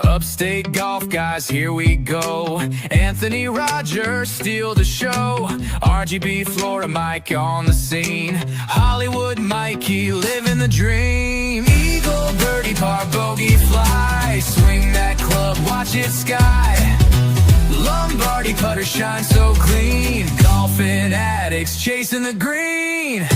Upstate golf guys, here we go. Anthony Rogers steal the show. RGB Florida Mike on the scene. Hollywood Mikey living the dream. Eagle, birdie, par, bogey, fly. Swing that club, watch it sky. Lombardi putter shine so clean. Golfing addicts chasing the green.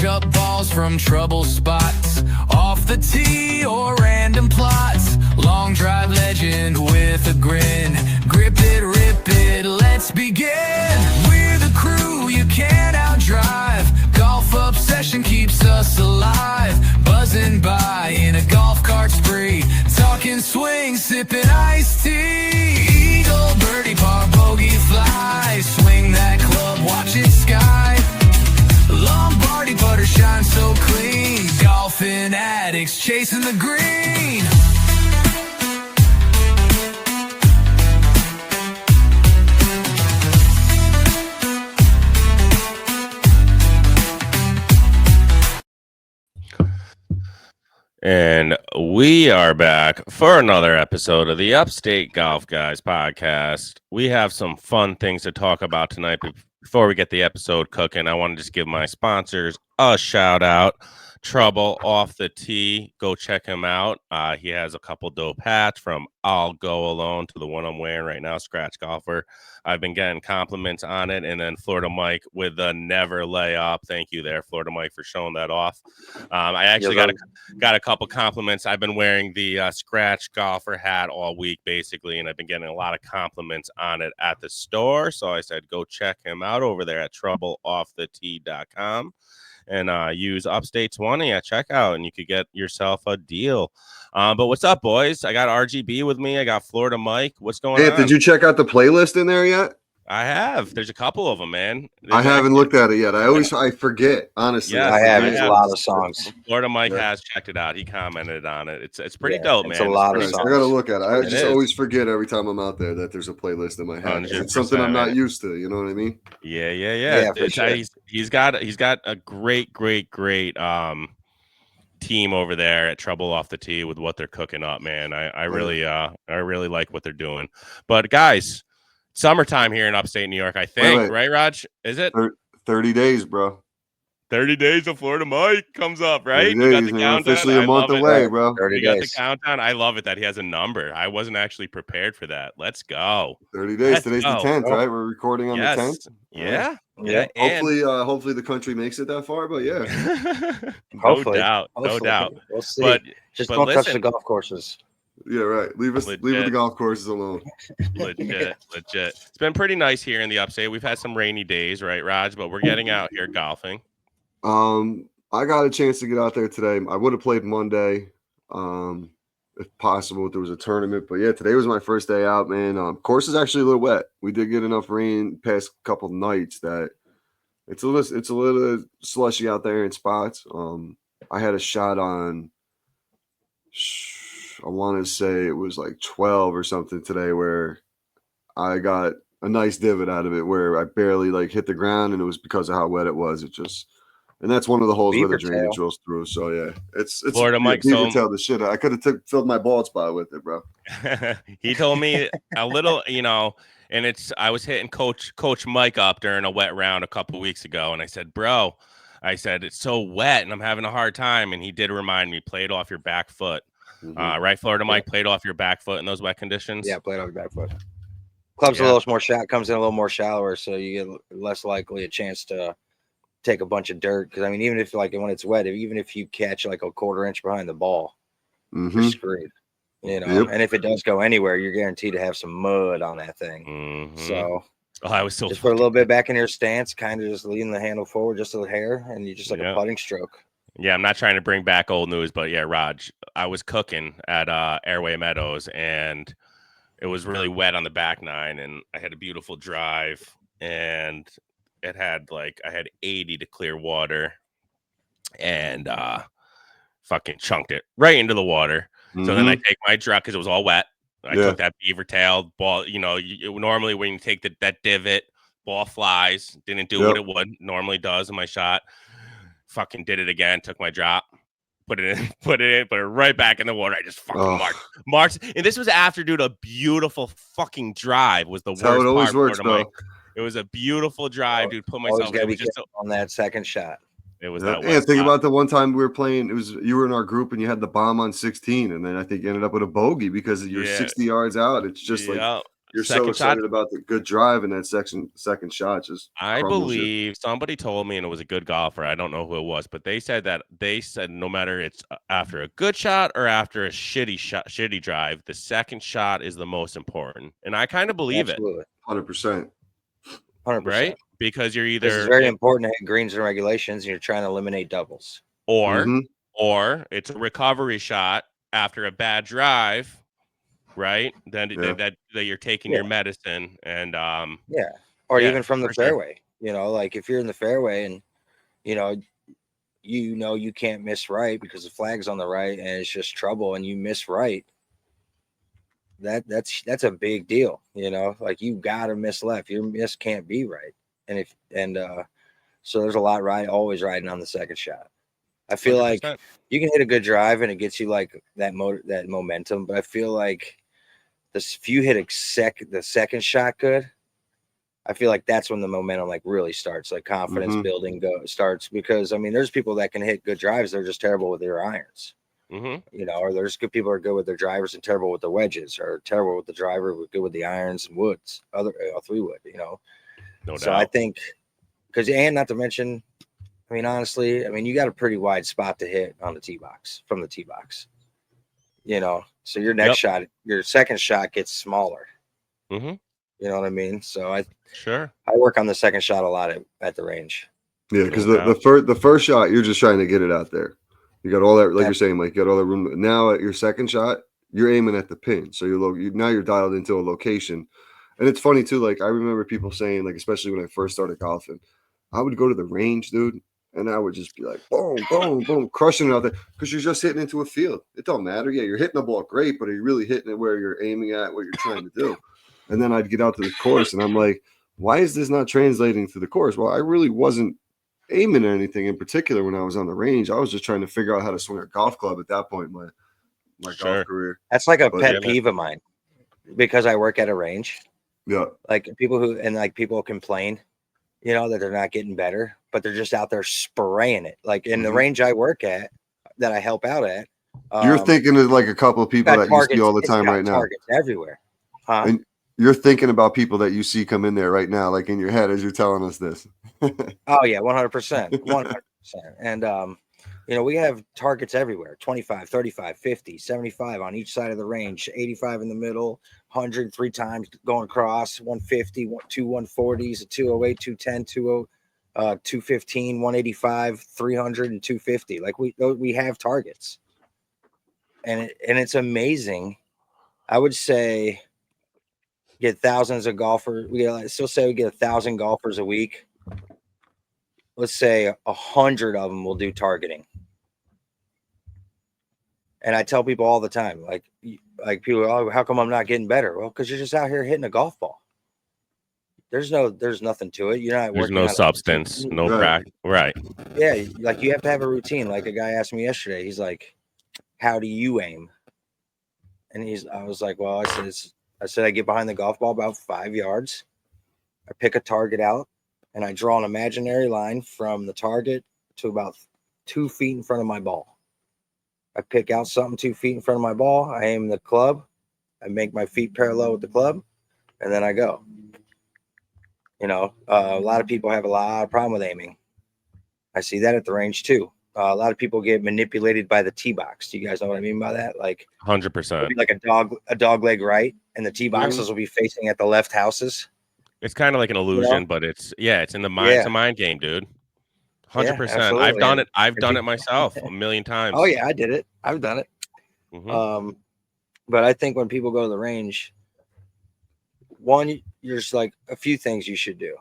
Up balls from trouble spots, off the tee or random plots. Long drive legend with a grin. Grip it, rip it, let's begin. We're the crew you can't outdrive. Golf obsession keeps us alive. Buzzing by in a golf cart spree. Talking swing, sipping iced tea. Eagle, birdie, par, bogey, fly. Swing that club, watch it sky. Lombardi putter shine so clean. Golfing addicts chasing the green. And we are back for another episode of the Upstate Golf Guys podcast. We have some fun things to talk about tonight. Before we get the episode cooking, I want to just give my sponsors a shout out. Trouble Off the Tee. Go check him out. He has a couple dope hats from I'll Go Alone to the one I'm wearing right now, Scratch Golfer. I've been getting compliments on it. And then Florida Mike with the Never Lay Up. Thank you there, Florida Mike, for showing that off. I actually got a couple compliments. I've been wearing the Scratch Golfer hat all week, basically, and I've been getting a lot of compliments on it at the store. So I said, go check him out over there at TroubleOffTheTee.com. And use Upstate 20 at checkout, and you could get yourself a deal. But what's up, boys? I got RGB with me. I got Florida Mike. What's going on? Did you check out the playlist in there yet? I have. There's a couple of them, man. I haven't looked at it yet. I forget, honestly. Yes, I have. It's a lot of songs. Florida Mike has checked it out. He commented on it. It's pretty dope, man. It's a lot of songs. I gotta look at it. I just always forget every time I'm out there that there's a playlist in my head. It's something I'm not used to. You know what I mean? Yeah. For sure. He's got a great team over there at Trouble Off the Tee with what they're cooking up, man. I really like what they're doing. But guys, summertime here in upstate New York, I think, right, Raj? Is it 30 days, bro? 30 days of Florida Mike comes up, right? 30 days, you got the countdown. Officially a month away, bro. 30 you got days. the countdown. I love it that he has a number. I wasn't actually prepared for that. Let's go. 30 days. Today's the 10th, right? We're recording on the 10th. Yeah. Hopefully the country makes it that far, but yeah. No doubt. We'll see. But don't touch the golf courses. Yeah, right. Leave the golf courses alone. Legit. It's been pretty nice here in the upstate. We've had some rainy days, right, Raj? But we're getting out here golfing. I got a chance to get out there today. I would have played Monday, if possible, if there was a tournament. But yeah, today was my first day out, man. Course is actually a little wet. We did get enough rain past couple of nights that it's a little slushy out there in spots. I had a shot on, I want to say it was like 12 or something today, where I got a nice divot out of it where I barely hit the ground, and it was because of how wet it was. And that's one of the holes where the drainage rolls through. So yeah, it's Florida Mike. You tell the shit. I could have filled my bald spot with it, bro. He told me a little, and I was hitting Coach Mike up during a wet round a couple weeks ago, and I said, bro, it's so wet and I'm having a hard time. And he did remind me, play it off your back foot. Mm-hmm. Right, Florida Mike, played off your back foot in those wet conditions. Yeah, played off your back foot. Club's a little more comes in a little more shallower, so you get less likely a chance to take a bunch of dirt. Because even if when it's wet, even if you catch a quarter inch behind the ball, you're screwed. And if it does go anywhere, you're guaranteed to have some mud on that thing. Mm-hmm. So I was just put a little bit back in your stance, kind of just leaning the handle forward just a hair, and you just a putting stroke. Yeah, I'm not trying to bring back old news, but yeah, Raj, I was cooking at Airway Meadows, and it was really wet on the back nine, and I had a beautiful drive, and it had I had 80 to clear water, and fucking chunked it right into the water. So then I take my drive because it was all wet. I took that beaver tail ball. Normally when you take that divot, ball flies. Didn't do what it would normally does in my shot. Fucking did it again. Took my drop. Put it right back in the water. I just fucking marched. And this was after, dude, a beautiful fucking drive was the That's worst how it always part. works, bro. It was a beautiful drive, dude. Put myself. Always gotta be on that second shot. It was that. And think about the one time we were playing. It was you were in our group and you had the bomb on 16, and then I think you ended up with a bogey because you're 60 yards out. It's just like you're so excited about the good drive and that second shot. Just I believe somebody told me, and it was a good golfer. I don't know who it was, but they said no matter it's after a good shot or after a shitty drive, the second shot is the most important, and I kind of believe it. 100%. 100%. Right? Because you're either it's very important to hit greens and regulations, and you're trying to eliminate doubles, or it's a recovery shot after a bad drive. Right, then that you're taking your medicine, and or even from the fairway. Like if you're in the fairway and you can't miss right because the flag's on the right and it's just trouble, and you miss right. That's a big deal. Like you gotta miss left. Your miss can't be right, so there's a lot always riding on the second shot. I feel 100%. Like you can hit a good drive and it gets you like that momentum, but I feel like if you hit the second shot good, I feel like that's when the momentum like really starts, like confidence building starts. Because I mean, there's people that can hit good drives, they're just terrible with their irons. Or there's good people who are good with their drivers and terrible with their wedges, or terrible with the driver, but good with the irons and woods, other 3-wood. No doubt. I think and not to mention, I mean, honestly, you got a pretty wide spot to hit on the tee box from the tee box. So your next shot, your second shot gets smaller. You know what I mean? So I work on the second shot a lot at the range. Yeah, because the first shot, you're just trying to get it out there. You got all that, like you're saying, like you got all that room. Now at your second shot, you're aiming at the pin, so now you're dialed into a location. And it's funny too. Like I remember people saying, like especially when I first started golfing, I would go to the range, dude. And I would just be like, boom, boom, boom, crushing it out there because you're just hitting into a field. It don't matter. Yeah, you're hitting the ball great, but are you really hitting it where you're aiming at, what you're trying to do? And then I'd get out to the course, and I'm like, why is this not translating to the course? Well, I really wasn't aiming at anything in particular when I was on the range. I was just trying to figure out how to swing a golf club at that point in my golf career. That's like a pet peeve of mine because I work at a range. Yeah. Like people complain, that they're not getting better, but they're just out there spraying it. Like in the range I work at, that I help out at. You're thinking of like a couple of people that you see all the time right now. Targets everywhere. And you're thinking about people that you see come in there right now, like in your head as you're telling us this. Oh yeah, 100%. 100%. And we have targets everywhere: 25, 35, 50, 75 on each side of the range, 85 in the middle, 100 3 times going across, 150, 2 140s, a 208, 210, 215, 185, 300, and 250. Like we have targets, and it's amazing. I would say get thousands of golfers. Still say we get 1,000 golfers a week. Let's say 100 of them will do targeting. And I tell people all the time, like people, oh, how come I'm not getting better? Well, because you're just out here hitting a golf ball. There's nothing to it. You're not There's no substance, no practice. Right. Yeah. Like you have to have a routine. Like a guy asked me yesterday, he's like, how do you aim? And I was like, well, I said, I get behind the golf ball about 5 yards. I pick a target out and I draw an imaginary line from the target to about 2 feet in front of my ball. I pick out something 2 feet in front of my ball. I aim the club. I make my feet parallel with the club, and then I go. A lot of people have a lot of problem with aiming. I see that at the range too. A lot of people get manipulated by the tee box. Do you guys know what I mean by that? Like 100%. Like a dog leg right, and the tee boxes will be facing at the left houses. It's kind of like an illusion, but it's in the mind. It's a mind game, dude. 100%. I've done it. I've done it myself a million times. Oh yeah, I did it. I've done it. But I think when people go to the range, one, there's like a few things you should do.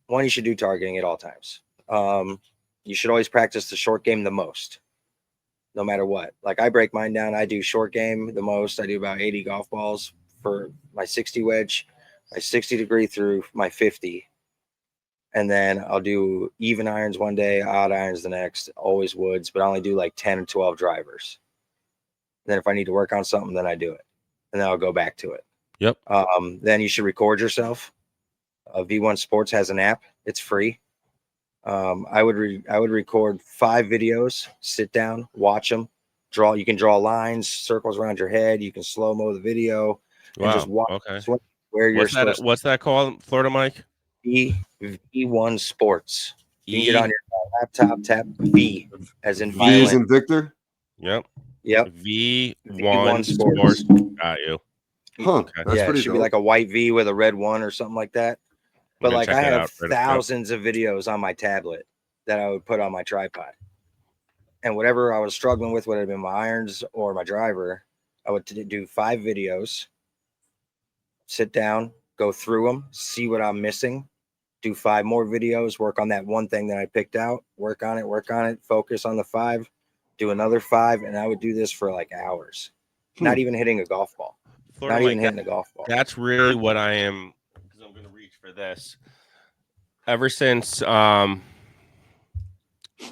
One, you should do targeting at all times. You should always practice the short game the most. no matter what. Like I break mine down. I do short game the most. I do about 80 golf balls for my 60 wedge, my 60 degree through my 50. And then I'll do even irons one day, odd irons the next, always woods, but I only do like 10 or 12 drivers. Then if I need to work on something, then I do it. And then I'll go back to it. Yep. Then you should record yourself. V1 Sports has an app. It's free. I would record 5 videos, sit down, watch them, draw. You can draw lines, circles around your head. You can slow-mo the video and just watch where you're supposed to. What's that called, Florida Mike? V1 Sports. You can get on your laptop, tap V as in V as in Victor. Yep. V1 Sports. Got you. Huh. Okay. That's Yeah, it pretty should dope. be like a white V with a red 1 or something like that. But like I have thousands of videos on my tablet that I would put on my tripod. And whatever I was struggling with, whether it been my irons or my driver, I would do 5 videos, sit down, go through them, see what I'm missing, do 5 more videos, work on that one thing that I picked out, work on it, focus on the 5, do another 5. And I would do this for like hours, not even hitting a golf ball. Florida Not even hitting a golf ball. That's really what I am, because I'm going to reach for this. Ever since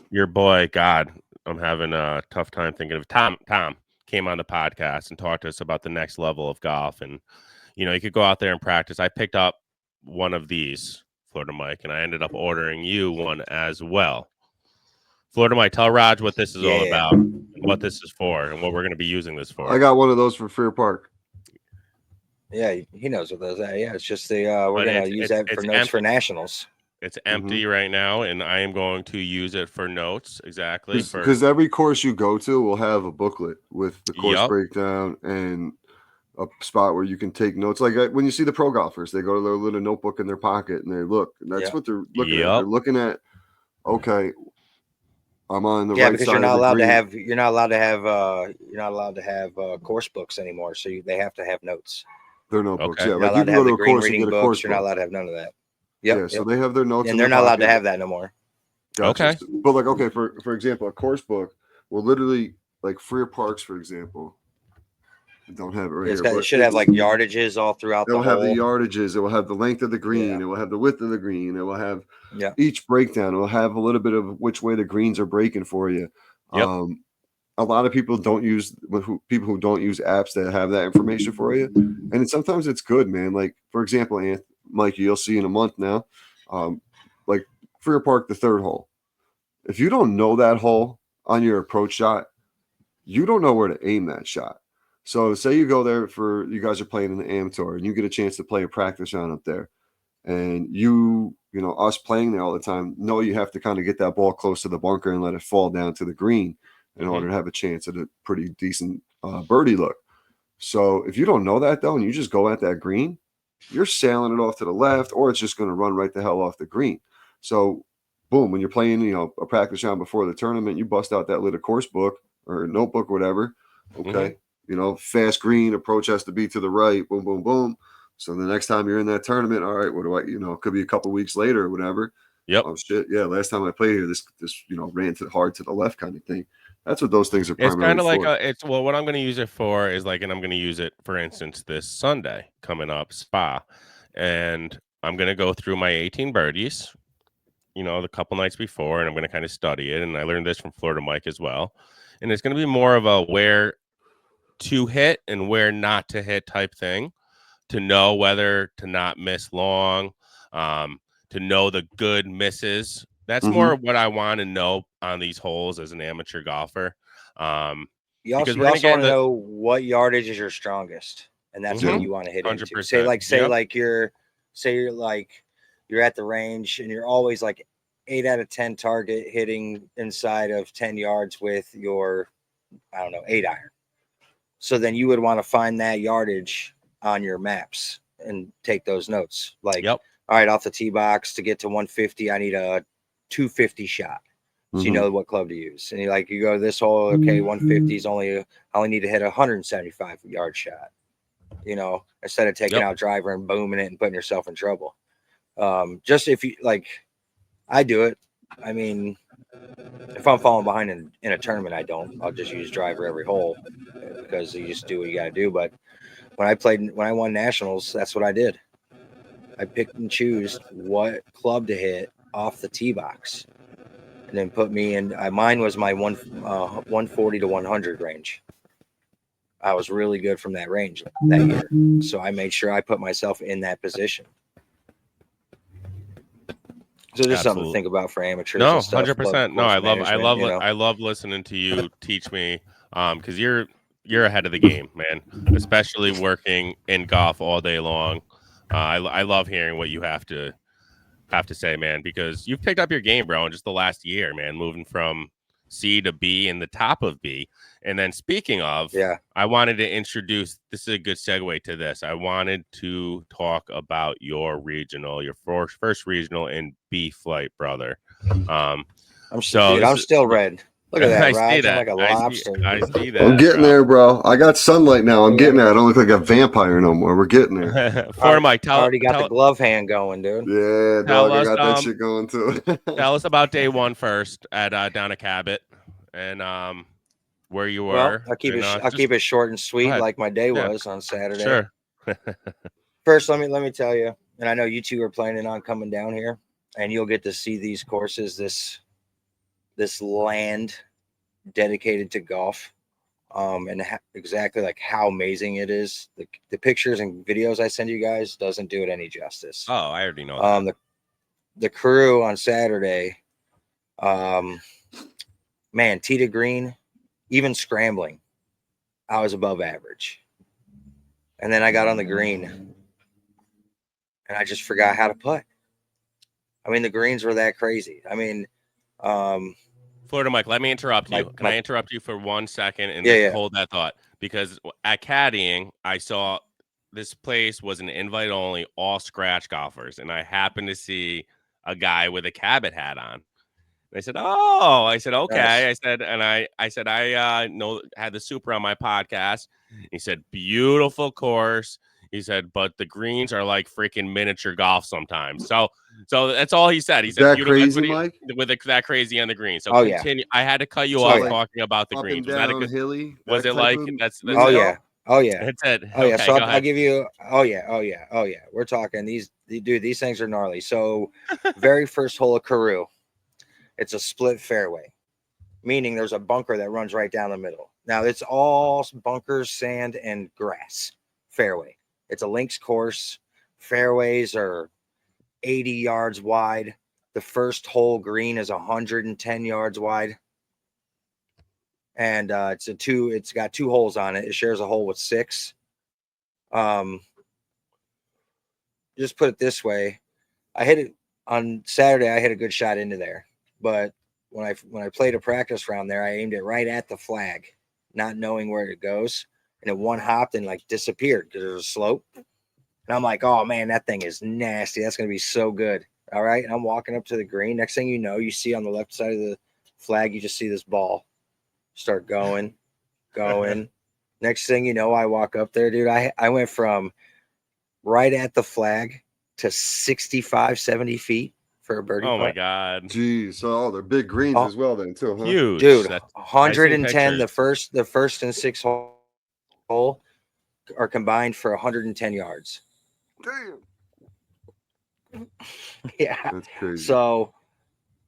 your boy, God, I'm having a tough time thinking of Tom came on the podcast and talked to us about the next level of golf. And, you know, you could go out there and practice. I picked up one of these, Florida Mike, and I ended up ordering you one as well. Florida Mike, tell Raj what this is all about, and what this is for, and what we're going to be using this for. I got one of those for Fair Park. Yeah, he knows what those are. Yeah, it's just the we're gonna use that for notes for nationals. It's empty right now, and I am going to use it for notes. Exactly, because every course you go to will have a booklet with the course breakdown and a spot where you can take notes. Like when you see the pro golfers, they go to their little notebook in their pocket and they look. And that's what they're looking at. They're looking at. Okay, I'm on the right because side. You're not allowed to have course books anymore. So they have to have notes. Their notebooks, yeah. Like you can go to a course and get a course. You're not allowed to have none of that. So they have their notes, and they're not allowed to have that no more. Gotcha. Okay, but like for example, a course book will literally like Freer Parks, for example. I don't have it right here. It should have like yardages all throughout the hole. It will have the yardages. It will have the length of the green. It will have the width of the green. It will have each breakdown. It will have a little bit of which way the greens are breaking for you. A lot of people don't use people who don't use apps that have that information for you, and sometimes it's good, man. Like for example, Mikey, you'll see in a month now, like Freer Park, the 3rd hole. If you don't know that hole on your approach shot, you don't know where to aim that shot. So say you go there you guys are playing in the Am Tour and you get a chance to play a practice round up there, and you know, us playing there all the time, know you have to kind of get that ball close to the bunker and let it fall down to the green in order to have a chance at a pretty decent birdie look. So if you don't know that though, and you just go at that green, you're sailing it off to the left, or it's just going to run right the hell off the green. So boom, when you're playing, you know, a practice round before the tournament, you bust out that little course book or notebook or whatever. Okay. You know, fast green approach has to be to the right. Boom, boom, boom. So the next time you're in that tournament, all right, what do I, you know, it could be a couple weeks later or whatever. Yep. Oh shit. Yeah. Last time I played here, this, you know, ran hard to the left kind of thing. That's what those things are primarily for. It's kind of like what I'm going to use it for is like, and I'm going to use it, for instance, this Sunday coming up, Spa. And I'm going to go through my 18 birdies, you know, the couple nights before, and I'm going to kind of study it. And I learned this from Florida Mike as well. And it's going to be more of a where to hit and where not to hit type thing, to know whether to not miss long, to know the good misses. That's more of what I want to know on these holes as an amateur golfer. You also want to know what yardage is your strongest, and that's what you want to hit 100%. Into. Say you're at the range and you're always like 8 out of 10 target hitting inside of 10 yards with your, 8 iron. So then you would want to find that yardage on your maps and take those notes. Like, all right, off the tee box to get to 150, I need a 250 shot. So you know what club to use. And you go to this hole, okay, 150 is I only need to hit a 175 yard shot, you know, instead of taking out driver and booming it and putting yourself in trouble. Just if you I do it. I mean, If I'm falling behind in a tournament, I don't. I'll just use driver every hole because you just do what you got to do. But when I won nationals, that's what I did. I picked and choose what club to hit off the tee box, and then put me in. Mine was my 140 to 100 range. I was really good from that range that year, so I made sure I put myself in that position. So just something to think about for amateurs. No, and stuff, 100%. No, I love listening to you teach me, because you're ahead of the game, man. Especially working in golf all day long. I love hearing what you have to say, man, because you've picked up your game, bro, in just the last year, man, moving from C to B and the top of B. And then speaking of, I wanted to introduce, this is a good segue to this. I wanted to talk about your regional, your first regional in B flight, brother. I'm still red. Look at that, I Raj. see that. I'm like a lobster. I see that. I'm getting there, bro. I got sunlight now. I'm getting there. I don't look like a vampire no more. We're getting there. For Mike, already got the glove hand going, dude. Yeah, dog. I got that shit going too. Tell us about day one first at down at Cabot, and where you were. Well, I'll keep it short and sweet, like my day was on Saturday. Sure. First, let me tell you, and I know you two are planning on coming down here, and you'll get to see these courses, this land dedicated to golf, and exactly like how amazing it is. The pictures and videos I send you guys doesn't do it any justice. Oh, I already know that. The crew on Saturday, man, tee to green, even scrambling, I was above average. And then I got on the green and I just forgot how to putt. I mean, the greens were that crazy. I mean, Florida Mike, let me interrupt you. Can I interrupt you for 1 second and hold that thought? Because at caddying, I saw this place was an invite only, all scratch golfers, and I happened to see a guy with a Cabot hat on. And I said, "Oh," I said, "Okay." Nice. I said, I know had the Super on my podcast. He said, "Beautiful course." He said, "But the greens are like freaking miniature golf sometimes." So that's all he said. He said, "That crazy, Mike?" With that crazy on the green. So continue. I had to cut you off talking about the greens. Was that a good? Hilly? Was it like that's oh yeah. That's it. Oh yeah. So I'll give you. Oh yeah. We're talking these. Dude, these things are gnarly. So, very first hole of Carew, it's a split fairway, meaning there's a bunker that runs right down the middle. Now it's all bunkers, sand, and grass fairway. It's a links course. Fairways are 80 yards wide. The first hole green is 110 yards wide. And it's got 2 holes on it. It shares a hole with 6. Just put it this way. I hit it on Saturday. I hit a good shot into there. But when I played a practice round there, I aimed it right at the flag, not knowing where it goes. And it one hopped and like disappeared because there's a slope. And I'm like, oh man, that thing is nasty. That's going to be so good. All right. And I'm walking up to the green. Next thing you know, you see on the left side of the flag, you just see this ball start going. Next thing you know, I walk up there, dude. I went from right at the flag to 65, 70 feet for a birdie. Oh my God. Jeez. So they're big greens as well then too, huh? Huge. Dude, 110, the first and 6th hole are combined for 110 yards. Damn. Yeah. That's crazy. So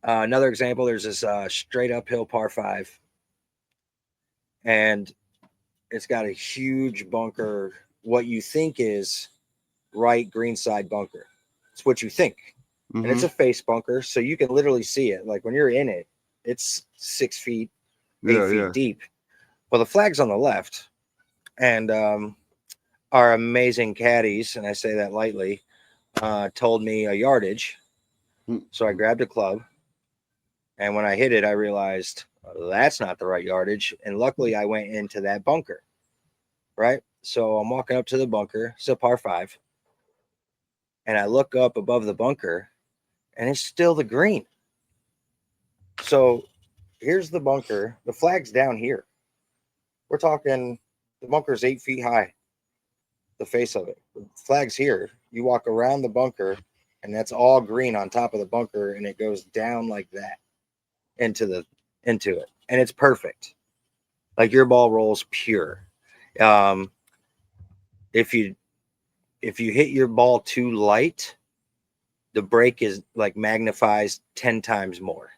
another example, there's this straight uphill par 5. And it's got a huge bunker, what you think is right greenside bunker. It's what you think. Mm-hmm. And it's a face bunker, so you can literally see it. Like when you're in it, it's 6 feet, 8 feet deep. Well, the flag's on the left. And our amazing caddies, and I say that lightly, told me a yardage. So I grabbed a club. And when I hit it, I realized that's not the right yardage. And luckily, I went into that bunker. Right? So I'm walking up to the bunker. It's a par 5. And I look up above the bunker, and it's still the green. So here's the bunker. The flag's down here. We're talking, the bunker's 8 feet high, the face of it. The flag's here. You walk around the bunker, and that's all green on top of the bunker, and it goes down like that into it, and it's perfect. Like your ball rolls pure. If you hit your ball too light, the break is like magnifies 10 times more.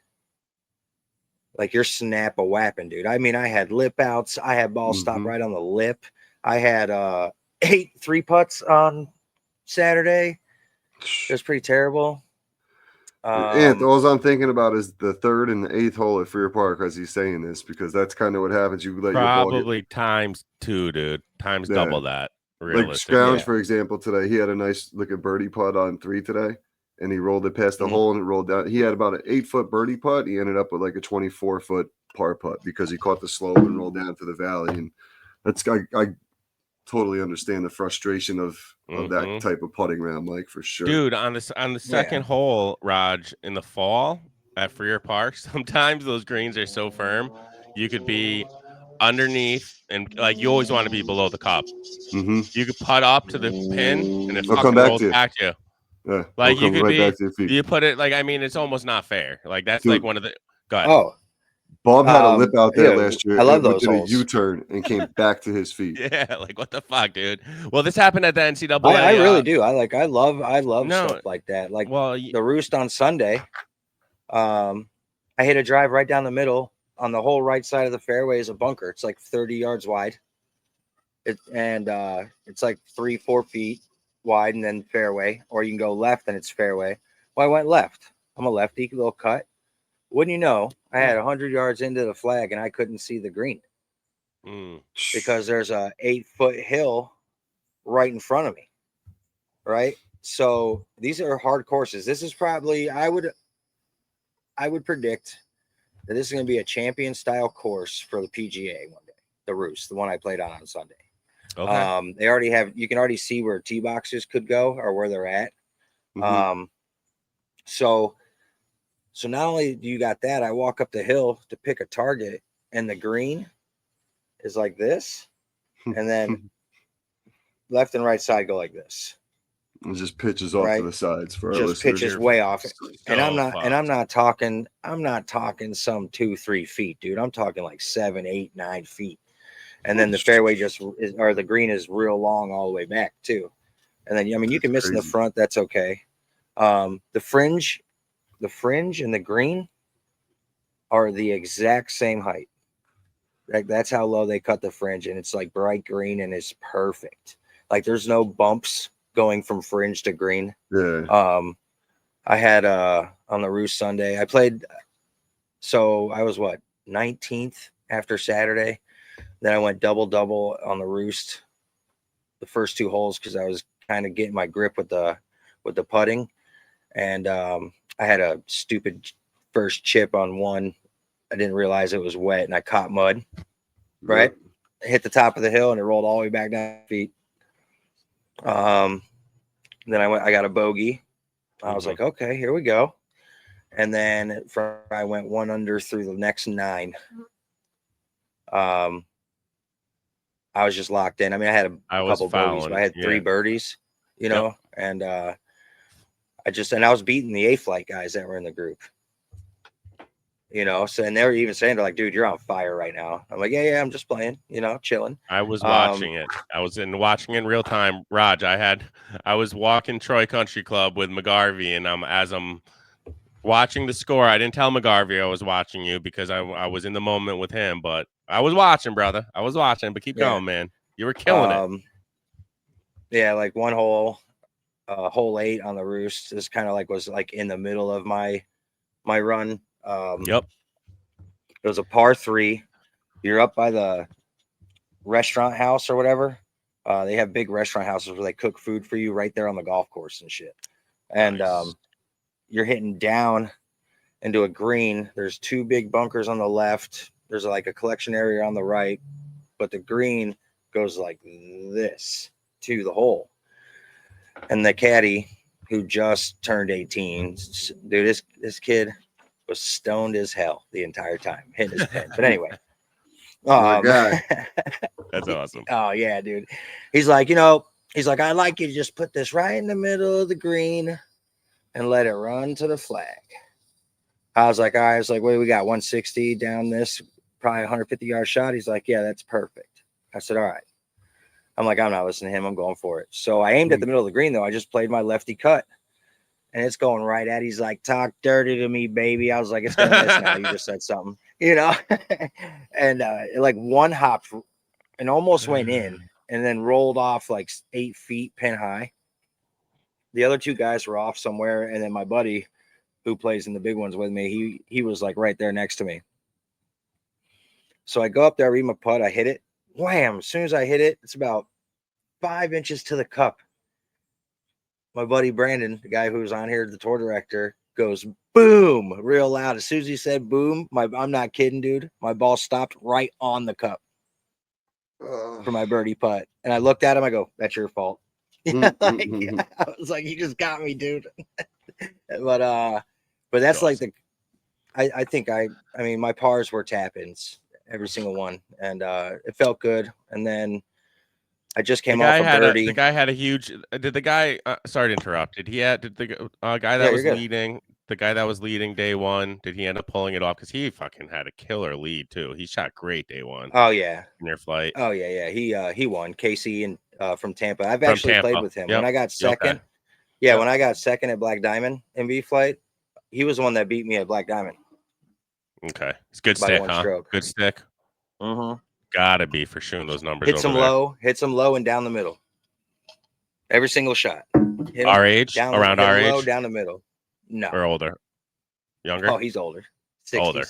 Like your snap a whapping, dude. I mean, I had lip outs. I had balls stop right on the lip. I had 8 3-putts on Saturday. It was pretty terrible. All I'm thinking about is the 3rd and the 8th hole at Freer Park as he's saying this, because that's kind of what happens. You let your ball Probably times 2, dude. Times double that. Like Scrounge, for example, today he had a nice looking birdie putt on 3 today, and he rolled it past the hole and it rolled down. He had about an 8-foot birdie putt. He ended up with like a 24-foot par putt because he caught the slope and rolled down to the valley. And that's I totally understand the frustration of that type of putting round, Mike, for sure. Dude, on the second hole, Raj, in the fall at Freer Park, sometimes those greens are so firm you could be underneath, and like you always want to be below the cup. You could putt up to the pin and it fucking rolls back to you. Yeah, like you could back to your feet. You put it like, I mean, it's almost not fair. Like that's like one of the go ahead. Oh, Bob had a lip out there last year. I love those did a holes. U-turn and came back to his feet. Yeah, like what the fuck, dude? Well, this happened at the NCAA. I really do. I love stuff like that. Like the Roost on Sunday. I hit a drive right down the middle on the whole right side of the fairway is a bunker. It's like 30 yards wide. It's like 3-4 feet wide and then fairway, or you can go left and it's fairway. Well, I went left. I'm a lefty, little cut. Wouldn't you know, I had 100 yards into the flag and I couldn't see the green because there's a 8-foot hill right in front of me. Right. So these are hard courses. This is probably, I would predict that this is going to be a champion style course for the PGA one day. The Roost, the one I played on Sunday. Okay. They already have, you can already see where tee boxes could go or where they're at. So not only do you got that, I walk up the hill to pick a target and the green is like this. And then left and right side go like this. It just pitches off to the sides for our listeners. Just pitches way off. And I'm not talking some 2-3 feet, dude. I'm talking like 7, 8, 9 feet. And then the fairway the green is real long all the way back too. And then, I mean, you can miss in the front. That's okay. The fringe and the green are the exact same height. Like that's how low they cut the fringe, and it's like bright green and it's perfect. Like there's no bumps going from fringe to green. Yeah. I had on the Roost Sunday, I played. So I was 19th after Saturday. Then I went double on the Roost the first 2 holes because I was kind of getting my grip with the putting. And I had a stupid first chip on one. I didn't realize it was wet and I caught mud. Right? I hit the top of the hill and it rolled all the way back down my feet. Then I got a bogey. I was like, okay, here we go. And then I went 1 under through the next 9. I was just locked in. I mean, I had a couple bogeys, but I had 3 birdies, you know, and I was beating the A-Flight guys that were in the group, you know. So, and they were even saying, they're like, dude, you're on fire right now. I'm like, yeah, I'm just playing, you know, chilling. I was watching it. I was watching in real time. Raj, I was walking Troy Country Club with McGarvey, and as I'm watching the score, I didn't tell McGarvey I was watching you because I was in the moment with him, but I was watching, brother. I was watching, but keep going, man. You were killing it. Yeah, like one hole, hole 8 on the Roost is kind of was in the middle of my run. It was a par 3. You're up by the restaurant house or whatever. They have big restaurant houses where they cook food for you right there on the golf course and shit. And nice. You're hitting down into a green. There's 2 big bunkers on the left. There's like a collection area on the right, but the green goes like this to the hole. And the caddy, who just turned 18, dude, this kid was stoned as hell the entire time, hitting his pin. But anyway, that's awesome. Oh yeah, dude. He's like, I'd like you to just put this right in the middle of the green and let it run to the flag. I was like, all right. I was like, wait, we got 160 down this, probably 150-yard shot. He's like, yeah, that's perfect. I said, all right. I'm like, I'm not listening to him. I'm going for it. So I aimed at the middle of the green, though. I just played my lefty cut, and it's going right at. He's like, talk dirty to me, baby. I was like, it's gonna miss now. You just said something, you know. And it like one hopped and almost went in, and then rolled off like 8 feet pin high. The other two guys were off somewhere, and then my buddy, who plays in the big ones with me, he was like right there next to me. So I go up there, I read my putt, I hit it. Wham! As soon as I hit it, it's about 5 inches to the cup. My buddy Brandon, the guy who was on here, the tour director, goes boom real loud. As soon as he said boom, I'm not kidding, dude. My ball stopped right on the cup for my birdie putt. And I looked at him, I go, that's your fault. I was like, you just got me, dude. but that's like I think I mean my pars were tap-ins, every single one, and it felt good. And then I just came off a birdie. The guy had a huge. Did the guy? Sorry to interrupt. Did the guy that was leading? The guy that was leading day one. Did he end up pulling it off? Because he fucking had a killer lead too. He shot great day one. Oh yeah, in their flight. Oh yeah. He won. Casey and from Tampa. I've actually played with him when I got second. Okay. Yeah, when I got second at Black Diamond MV flight, he was the one that beat me at Black Diamond. Okay, it's good stick, huh? Stroke. Good stick. Mm-hmm. Gotta be for shooting those numbers. Hits them low and down the middle. Every single shot. Our age, around our age, low, down the middle. No, or older, younger. Oh, he's older. 60s. Older.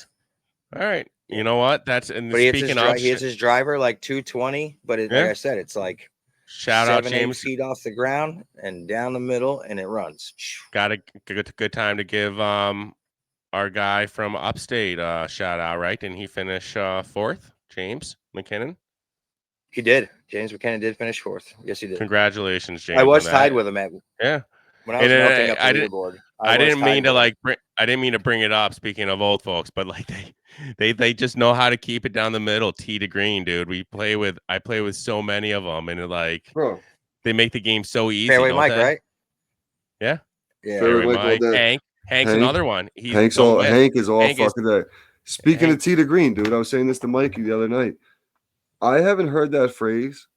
All right. You know what? That's and but he hits his driver like 220. But like I said, it's like shout out James, 8 feet off the ground and down the middle, and it runs. Got a good time to give our guy from Upstate shout out, right? Didn't he finish fourth? James McKinnon. He did. James McKinnon did finish fourth. Yes, he did. Congratulations, James. I was tied with him at when I was melting up the leaderboard. I didn't mean to I didn't mean to bring it up. Speaking of old folks, but like they just know how to keep it down the middle, tee to green, dude. I play with so many of them, and they make the game so easy. Fairway Mike, right? Yeah. Fairway Mike. Hank's another one. Hank is all fucking there. Speaking of tee to green, dude, I was saying this to Mikey the other night. I haven't heard that phrase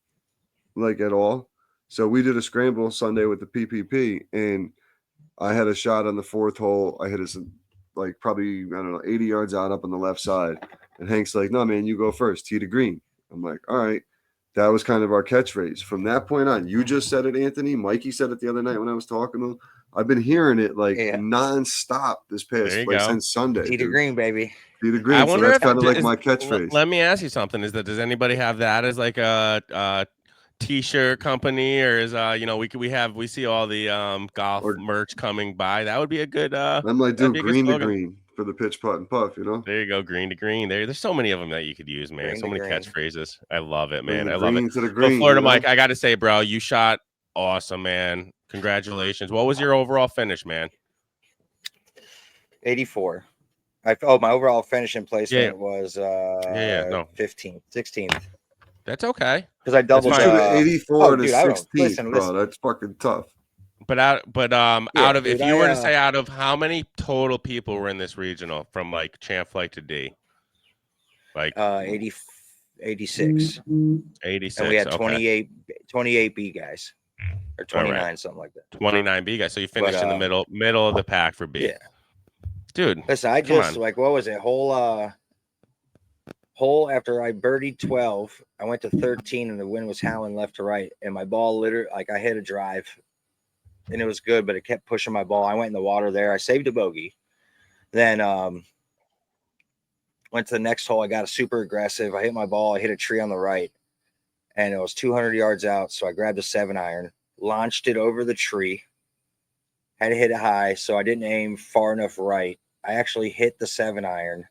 like at all. So we did a scramble Sunday with the PPP, and I had a shot on the fourth hole. I hit it like probably, I don't know, 80 yards out up on the left side. And Hank's like, no, man, you go first, tee to green. I'm like, all right. That was kind of our catchphrase. From that point on, you just said it, Anthony. Mikey said it the other night when I was talking to him. I've been hearing it like nonstop this past since Sunday. Tee to green, baby. Tee to green. So that's kind of like my catchphrase. Let me ask you something. Does anybody have that as like a t-shirt company, or is we see all the golf merch coming by? That would be a good I'm like, dude, green to green for the pitch, putt, and puff, There you go, green to green. There's so many of them that you could use, man. So many catchphrases. I love it, man. I love it. To the green, Florida Mike, I got to say, bro, you shot awesome, man. Congratulations. What was your overall finish, man? 84. My overall finishing placement was 15th, 16th. That's okay. Because I doubled 84 to 16th, bro. That's fucking tough. But out of if you were to say out of how many total people were in this regional from like champ flight to D? Like 86. 86. And we had 28 B guys. Or 29, something like that. 29 B guys. So you finished in the middle of the pack for B. Yeah. Dude. Listen, I just what was it? Hole after I birdied 12, I went to 13 and the wind was howling left to right. And my ball I hit a drive and it was good, but it kept pushing my ball. I went in the water there. I saved a bogey. Then went to the next hole. I got a super aggressive. I hit my ball. I hit a tree on the right. And it was 200 yards out. So I grabbed a 7-iron, launched it over the tree, had to hit it high. So I didn't aim far enough right. I actually hit the 7-iron.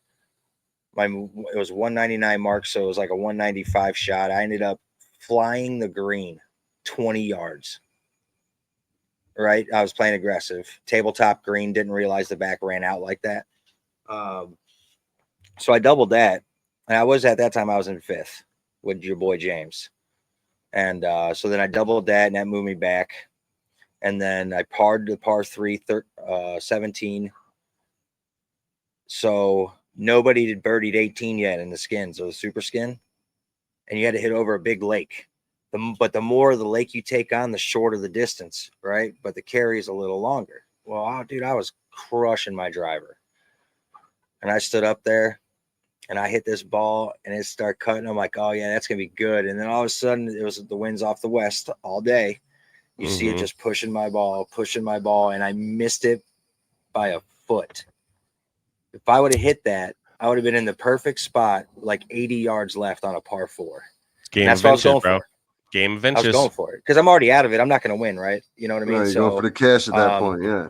It was 199 mark. So it was like a 195 shot. I ended up flying the green 20 yards. Right. I was playing aggressive. Tabletop green. Didn't realize the back ran out like that. So I doubled that. And I was at that time, I was in 5th with your boy James. And so then I doubled that, and that moved me back. And then I parred the par 3, 17. So nobody had birdied 18 yet in the skins or the super skin, and you had to hit over a big lake. But the more the lake you take on, the shorter the distance, right? But the carry is a little longer. Well, dude, I was crushing my driver, and I stood up there, and I hit this ball, and it started cutting. I'm like, oh yeah, that's gonna be good. And then all of a sudden, it was the winds off the west all day. You see it just pushing my ball, and I missed it by a foot. If I would have hit that, I would have been in the perfect spot, like 80 yards left on a par 4. Game that's of what I was inches, going bro. for. Game of I was inches. going for it because I'm already out of it. I'm not going to win, right? You know what I mean? Right, So you go for the cash at that point, yeah.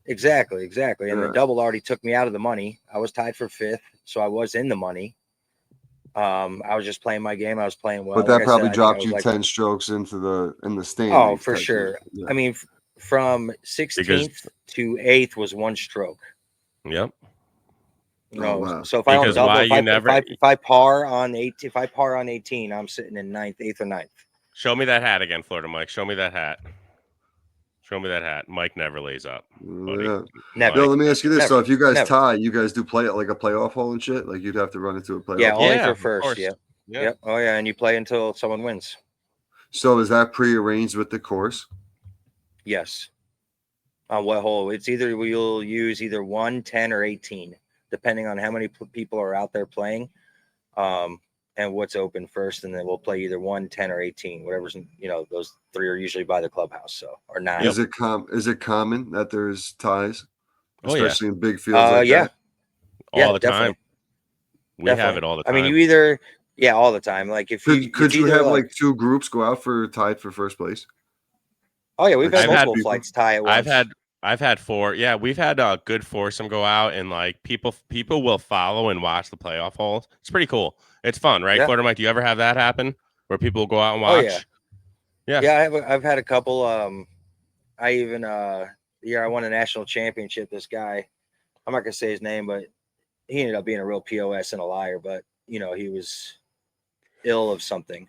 Exactly. And Yeah. the double already took me out of the money. I was tied for 5th, so I was in the money. I was just playing my game. I was playing well. But that Like I probably said, dropped you like, 10 strokes in the standings. Oh, for sure. Yeah. I mean, from 16th to 8th was 1 stroke. Yep. You know, wow. so if I don't Because double, why if you I, never- if I par on 18, I'm sitting in 9th, 8th, or 9th. Show me that hat again, Florida Mike. Show me that hat. Mike never lays up, buddy. Yeah. Never. Bill, let me ask you this. Never. So if you guys Never. tie, you guys do play it like a playoff hole and shit? Like you'd have to run into a playoff Yeah, hole? only Yeah, for of first. course. Yep. Yeah. Yep. Oh yeah, and you play until someone wins. So is that prearranged with the course? Yes. On what hole? It's either we'll use either 1, 10, or 18, depending on how many people are out there playing, and what's open first, and then we'll play either 1, 10, or 18. Whatever's, those 3 are usually by the clubhouse, so or 9. Is it common that there's ties, Oh, yeah. especially in big fields like yeah. that? All the definitely. time. We have it all the time. I mean, you either all the time. Like if Could you either, have like 2 groups go out for tied for first place? Oh yeah, we've had I've had multiple flights tie at once. I've had 4. Yeah, we've had a good foursome go out, and like people will follow and watch the playoff holes. It's pretty cool. It's fun, right? Yeah. Florida Mike, do you ever have that happen where people will go out and Oh, watch? yeah. I've had a couple. I even the year I won a national championship, this guy, I'm not gonna say his name, but he ended up being a real POS and a liar. But he was ill of something.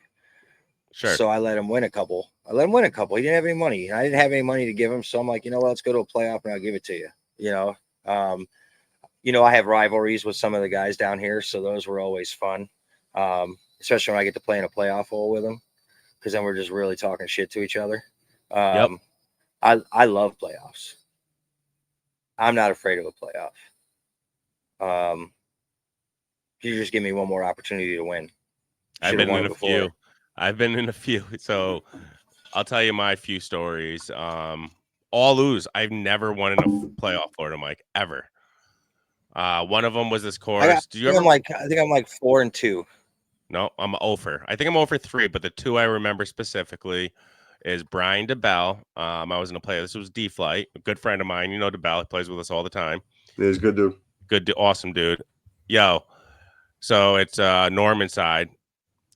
Sure. So I let him win a couple. He didn't have any money. I didn't have any money to give him. So I'm like, let's go to a playoff and I'll give it to you. I have rivalries with some of the guys down here, so those were always fun. Especially when I get to play in a playoff hole with them, because then we're just really talking shit to each other. Yep. I love playoffs. I'm not afraid of a playoff. You just give me one more opportunity to win. I've been in a few. So I'll tell you my few stories. All lose. I've never won in a playoff, Florida Mike, ever. One of them was this course. I think I'm like 4-2. No, I'm 0 for. I think I'm 0 for 3, but the 2 I remember specifically is Brian DeBell. I was in a play. This was D-Flight, a good friend of mine. You know DeBell, he plays with us all the time. Yeah, he's good dude. Awesome dude. Yo, so it's Norman side,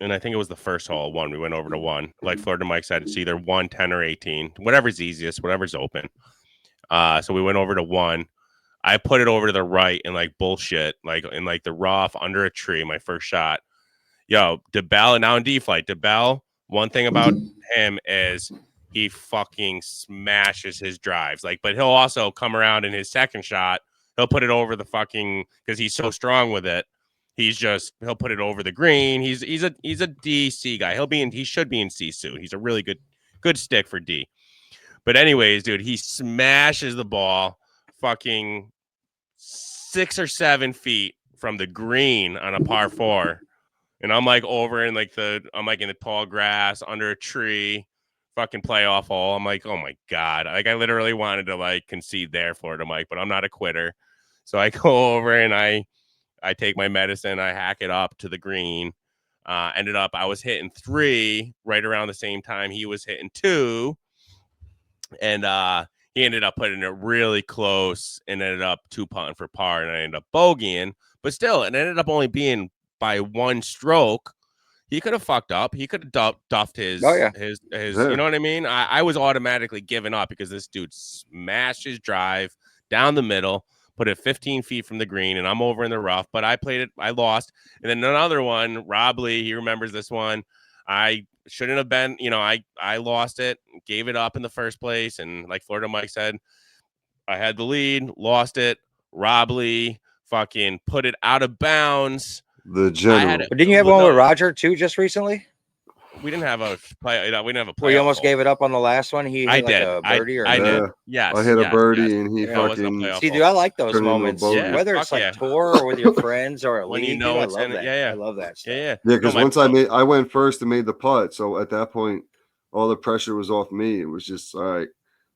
and I think it was the first hole, 1. We went over to 1. Like Florida Mike said, it's either 1, 10, or 18. Whatever's easiest, whatever's open. So we went over to 1. I put it over to the right and like bullshit, like in like the rough under a tree, my first shot. Yo, DeBell, now in D-Flight, DeBell, one thing about him is he fucking smashes his drives. Like, but he'll also come around in his second shot. He'll put it over the fucking, because he's so strong with it. He'll put it over the green. He's a DC guy. He should be in C suit. He's a really good stick for D. But anyways, dude, he smashes the ball fucking 6 or 7 feet from the green on a par 4. And I'm like over in like I'm like in the tall grass under a tree, fucking playoff hole. I'm like, oh my God. Like I literally wanted to like concede there, Florida Mike, but I'm not a quitter. So I go over and I take my medicine, I hack it up to the green. Ended up I was hitting 3 right around the same time he was hitting 2. And he ended up putting it really close and ended up 2-putting for par, and I ended up bogeying. But still, it ended up only being by 1 stroke. He could have fucked up. He could have duffed his, his you know what I mean? I was automatically giving up because this dude smashed his drive down the middle, put it 15 feet from the green, and I'm over in the rough. But I played it. I lost. And then another one, Rob Lee, he remembers this one. I shouldn't have been, I lost it, gave it up in the first place. And like Florida Mike said, I had the lead, lost it. Rob Lee fucking put it out of bounds. The general. But didn't you have one with Roger too just recently? We didn't have a play. We didn't have a play. Where you almost gave it up on the last one. He hit a birdie or I did. Yes, I hit a birdie and he fucking. See, dude, I like those moments. Yeah, whether it's like tour or with your friends or a when league, you know dude, it's in it. Yeah, I love that stuff. Yeah. Because once I went first and made the putt, so at that point, all the pressure was off me. It was just all right.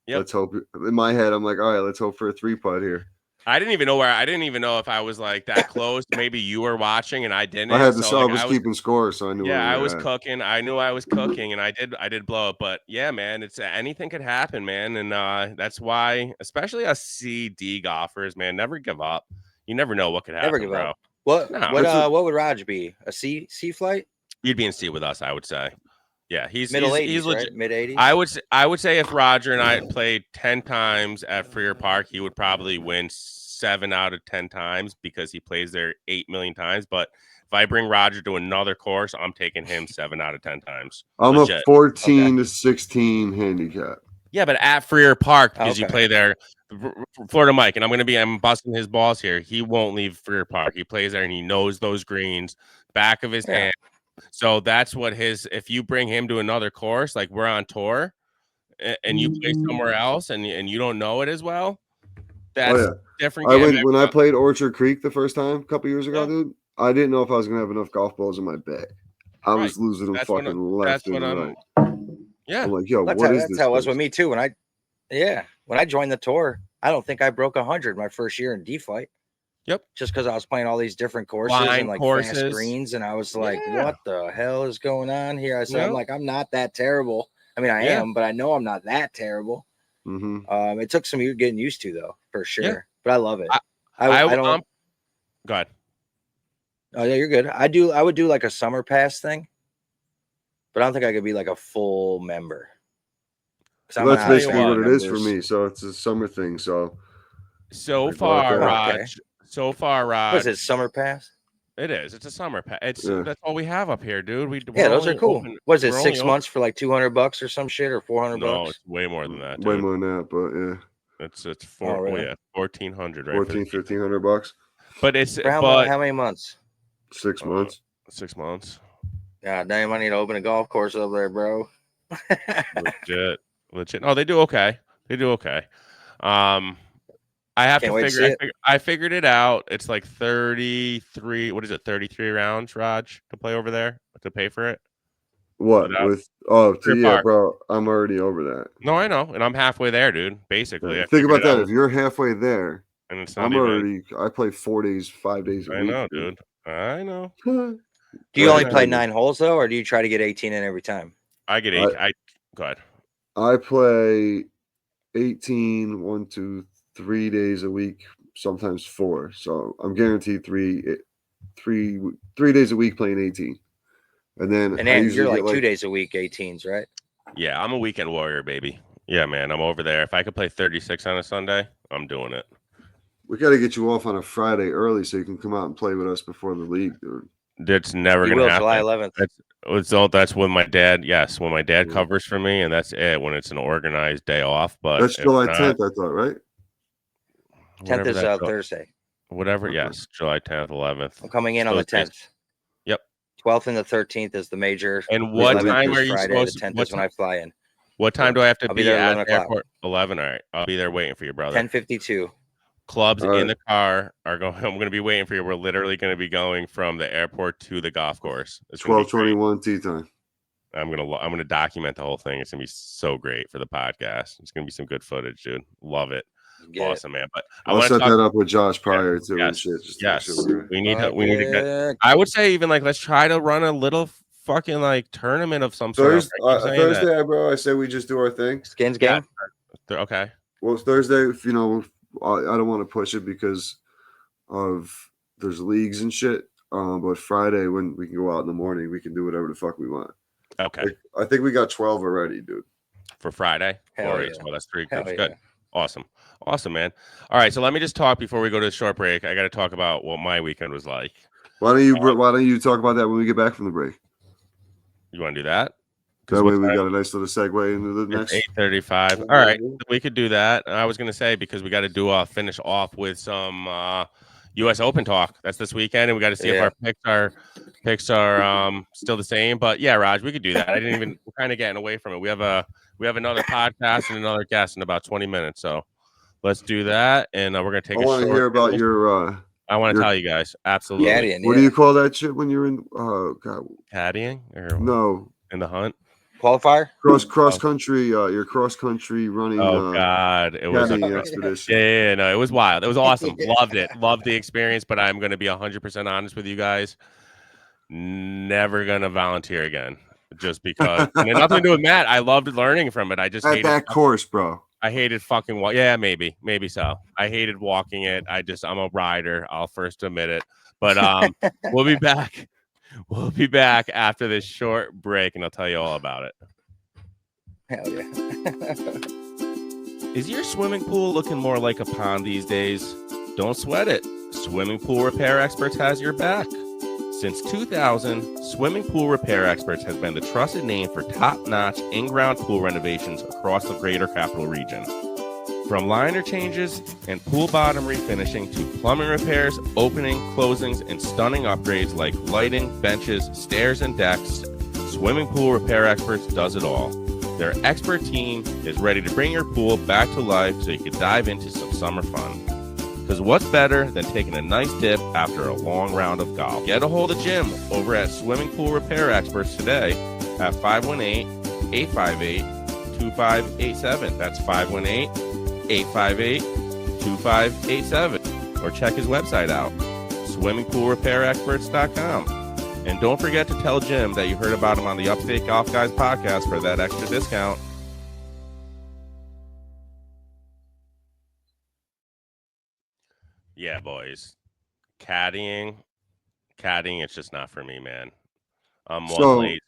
Let's hope. In my head, I'm like, all right, let's hope for a 3-putt here. I didn't even know if I was like that close. Maybe you were watching and I didn't. I had to. I was keeping score, so I knew. Yeah, I was cooking. I knew I was cooking, and I did blow it. But yeah, man, it's anything could happen, man, and that's why, especially us CD golfers, man, never give up. You never know what could happen, never give bro. Up. What would Raj be? A C flight? You'd be in C with us, I would say. Yeah, he's middle 80s, he's legit. Right? Mid 80s. I would say if Roger and I played 10 times at Freer Park, he would probably win 7 out of 10 times because he plays there 8 million times. But if I bring Roger to another course, I'm taking him 7 out of 10 times. I'm legit. A 14 to 16 handicap. Yeah, but at Freer Park because you play there, Florida Mike, and I'm busting his balls here. He won't leave Freer Park. He plays there and he knows those greens back of his hand. So that's what if you bring him to another course, like we're on tour and you play somewhere else and you don't know it as well, that's different. When I played Orchard Creek the first time a couple years ago, dude, I didn't know if I was going to have enough golf balls in my bag. I was losing them fucking left and right. Yeah. I'm like, yo, that's how it was with me too. When I joined the tour, I don't think I broke 100 my first year in D-Flight. Yep. Just because I was playing all these different courses and like fast greens, and I was like, "What the hell is going on here?" I said, "I'm not that terrible. I mean, I am, but I know I'm not that terrible." Mm-hmm. It took some getting used to, though, for sure. Yeah. But I love it. I don't. Go ahead. Oh yeah, you're good. I would do like a summer pass thing, but I don't think I could be like a full member. So that's basically what it is for me. So it's a summer thing. So far, Raj. So far, Raj. What is it, summer pass? It is. It's a summer pass. That's all we have up here, dude. Those are cool. What is it, 6 months for like $200 or some shit, or $400? No, it's way more than that. Dude. Way more than that, but yeah. It's $1,400, right? $1,500. But it's how many months? 6 months. 6 months. God damn, I need to open a golf course over there, bro. Legit. No, they do okay. I have to figure. I figured it out. It's like 33. What is it? 33 rounds, Raj, to play over there to pay for it. What bro? I'm already over that. No, I know, and I'm halfway there, dude. Basically, think about that. If you're halfway there, and it's I play 4 days, 5 days a week. I know, dude. I know. Do you only play 9 holes though, or do you try to get 18 in every time? I get 8. Go ahead. I play 18, 1, 2, 3 days a week, sometimes 4. So I'm guaranteed three days a week playing 18. And then you're like 2 days a week, 18s, right? Yeah, I'm a weekend warrior, baby. Yeah, man, I'm over there. If I could play 36 on a Sunday, I'm doing it. We got to get you off on a Friday early so you can come out and play with us before the league, dude. That's never going to happen. July 11th. That's when my dad. Yes, when my dad covers for me, and that's it. When it's an organized day off, but that's July 10th, I thought, right? 10th is Thursday. Whatever. Okay. Yes, July 10th, 11th. I'm coming in on the 10th. Yep. 12th and the 13th is the major. And what time are you supposed to? The 10th is when I fly in. What time do I have to be at the airport? 11. All right, I'll be there waiting for you, brother. 10:52. Clubs in the car are going. I'm going to be waiting for you. We're literally going to be going from the airport to the golf course. 12:21 tee time. I'm gonna document the whole thing. It's gonna be so great for the podcast. It's gonna be some good footage, dude. Love it. Awesome, man. But I'll set that up with Josh prior to yes, shit. We need to get. I would say even like let's try to run a little fucking like tournament of some sort. Thursday, bro. I say we just do our thing. Skins game. Yeah. Okay. Well, Thursday, if I don't want to push it because of there's leagues and shit. But Friday, when we can go out in the morning, we can do whatever the fuck we want. Okay. I think we got 12 already, dude. For Friday? Hell yeah. Well, that's 3 good. Good. Awesome, man. All right, so let me just talk before we go to the short break. I got to talk about what my weekend was like. Why don't you talk about that when we get back from the break? You want to do that? That way we got a nice little segue into the next 8:35. All right, we could do that. I was gonna say because we got to finish off with some U.S. Open talk. That's this weekend, and we got to see if our picks are still the same. But yeah, Raj, we could do that. I didn't even. We're kind of getting away from it. We have another podcast and another guest in about 20 minutes. So let's do that, and we're gonna take. I want to hear about your. I want to tell you guys absolutely. Caddying, what do you call that shit when you're in? Oh God, caddying or no, in the hunt. Qualifier? Cross country, your cross country running. Oh God, it was an expedition. Yeah, no, it was wild. It was awesome. Loved it. Loved the experience. But I'm gonna be 100% honest with you guys. Never gonna volunteer again, just because. I mean, nothing to do with Matt. I loved learning from it. I just at that course, bro. I hated fucking yeah, maybe so. I hated walking it. I'm a rider. I'll first admit it. But we'll be back. We'll be back after this short break, and I'll tell you all about it. Hell yeah. Is your swimming pool looking more like a pond these days? Don't sweat it. Swimming Pool Repair Experts has your back. Since 2000, Swimming Pool Repair Experts has been the trusted name for top-notch in-ground pool renovations across the greater capital region. From liner changes and pool bottom refinishing to plumbing repairs, opening, closings, and stunning upgrades like lighting, benches, stairs, and decks, Swimming Pool Repair Experts does it all. Their expert team is ready to bring your pool back to life so you can dive into some summer fun. Because what's better than taking a nice dip after a long round of golf? Get a hold of Jim over at Swimming Pool Repair Experts today at 518-858-2587. That's 518-858-2587. Or check his website out, swimmingpoolrepairexperts.com. And don't forget to tell Jim that you heard about him on the Upstate Golf Guys podcast for that extra discount. Yeah, boys. Caddying, it's just not for me, man. I'm one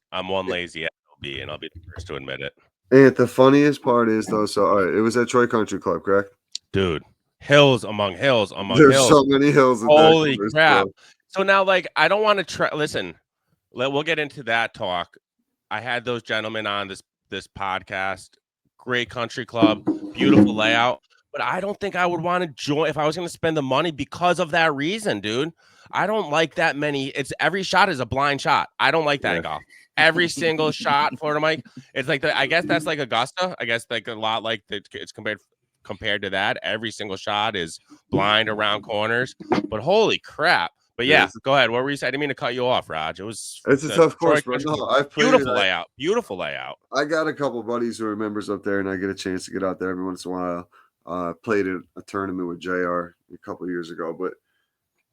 lazy SLB, and I'll be the first to admit it. And the funniest part is, though, so all right, it was at Troy Country Club, correct? Dude, hills among hills. There's so many hills. Holy crap. So now, like, I don't want to try. Listen, we'll get into that talk. I had those gentlemen on this podcast. Great country club, beautiful layout. But I don't think I would want to join if I was going to spend the money because of that reason, dude. I don't like that many. It's every shot is a blind shot. I don't like that in golf. Every single shot, Florida Mike. It's like I guess that's like Augusta. I guess like a lot like it's compared to that. Every single shot is blind around corners. But holy crap. But yeah, go ahead. What were you saying? I didn't mean to cut you off, Raj. It's a tough course, bro. No, beautiful layout. Beautiful layout. I got a couple buddies who are members up there, and I get a chance to get out there every once in a while. Played a tournament with JR a couple of years ago, but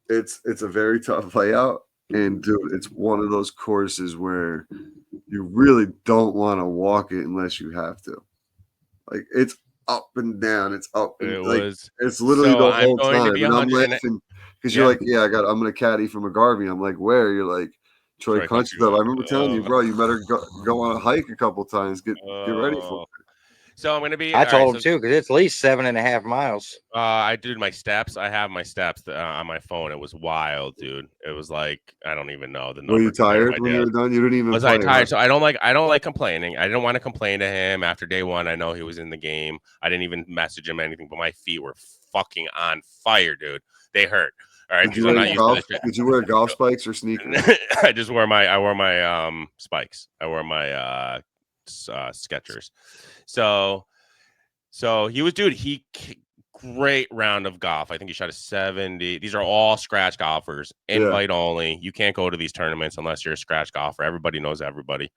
it's a very tough layout. And dude, it's one of those courses where you really don't want to walk it unless you have to. Like it's up and down, it's up. And, it's literally the whole time. And I'm laughing because you're like, I'm gonna caddy from a Garvey. I'm like, where? You're like Troy Country Club. I remember telling you, bro, you better go on a hike a couple times. Get ready for it. So I'm going to be. I told him too, because it's at least 7.5 miles. I did my steps. I have my steps on my phone. It was wild, dude. It was like I don't even know the number. Were you tired when you were done? You didn't even. Was I tired? So I don't like complaining. I didn't want to complain to him after day one. I know he was in the game. I didn't even message him anything, but my feet were fucking on fire, dude. They hurt. All right. Did you wear golf spikes or sneakers? I wore my spikes. I wore my Skechers. So he was, dude, great round of golf. I think he shot a 70. These are all scratch golfers, invite only. You can't go to these tournaments unless you're a scratch golfer. Everybody knows everybody.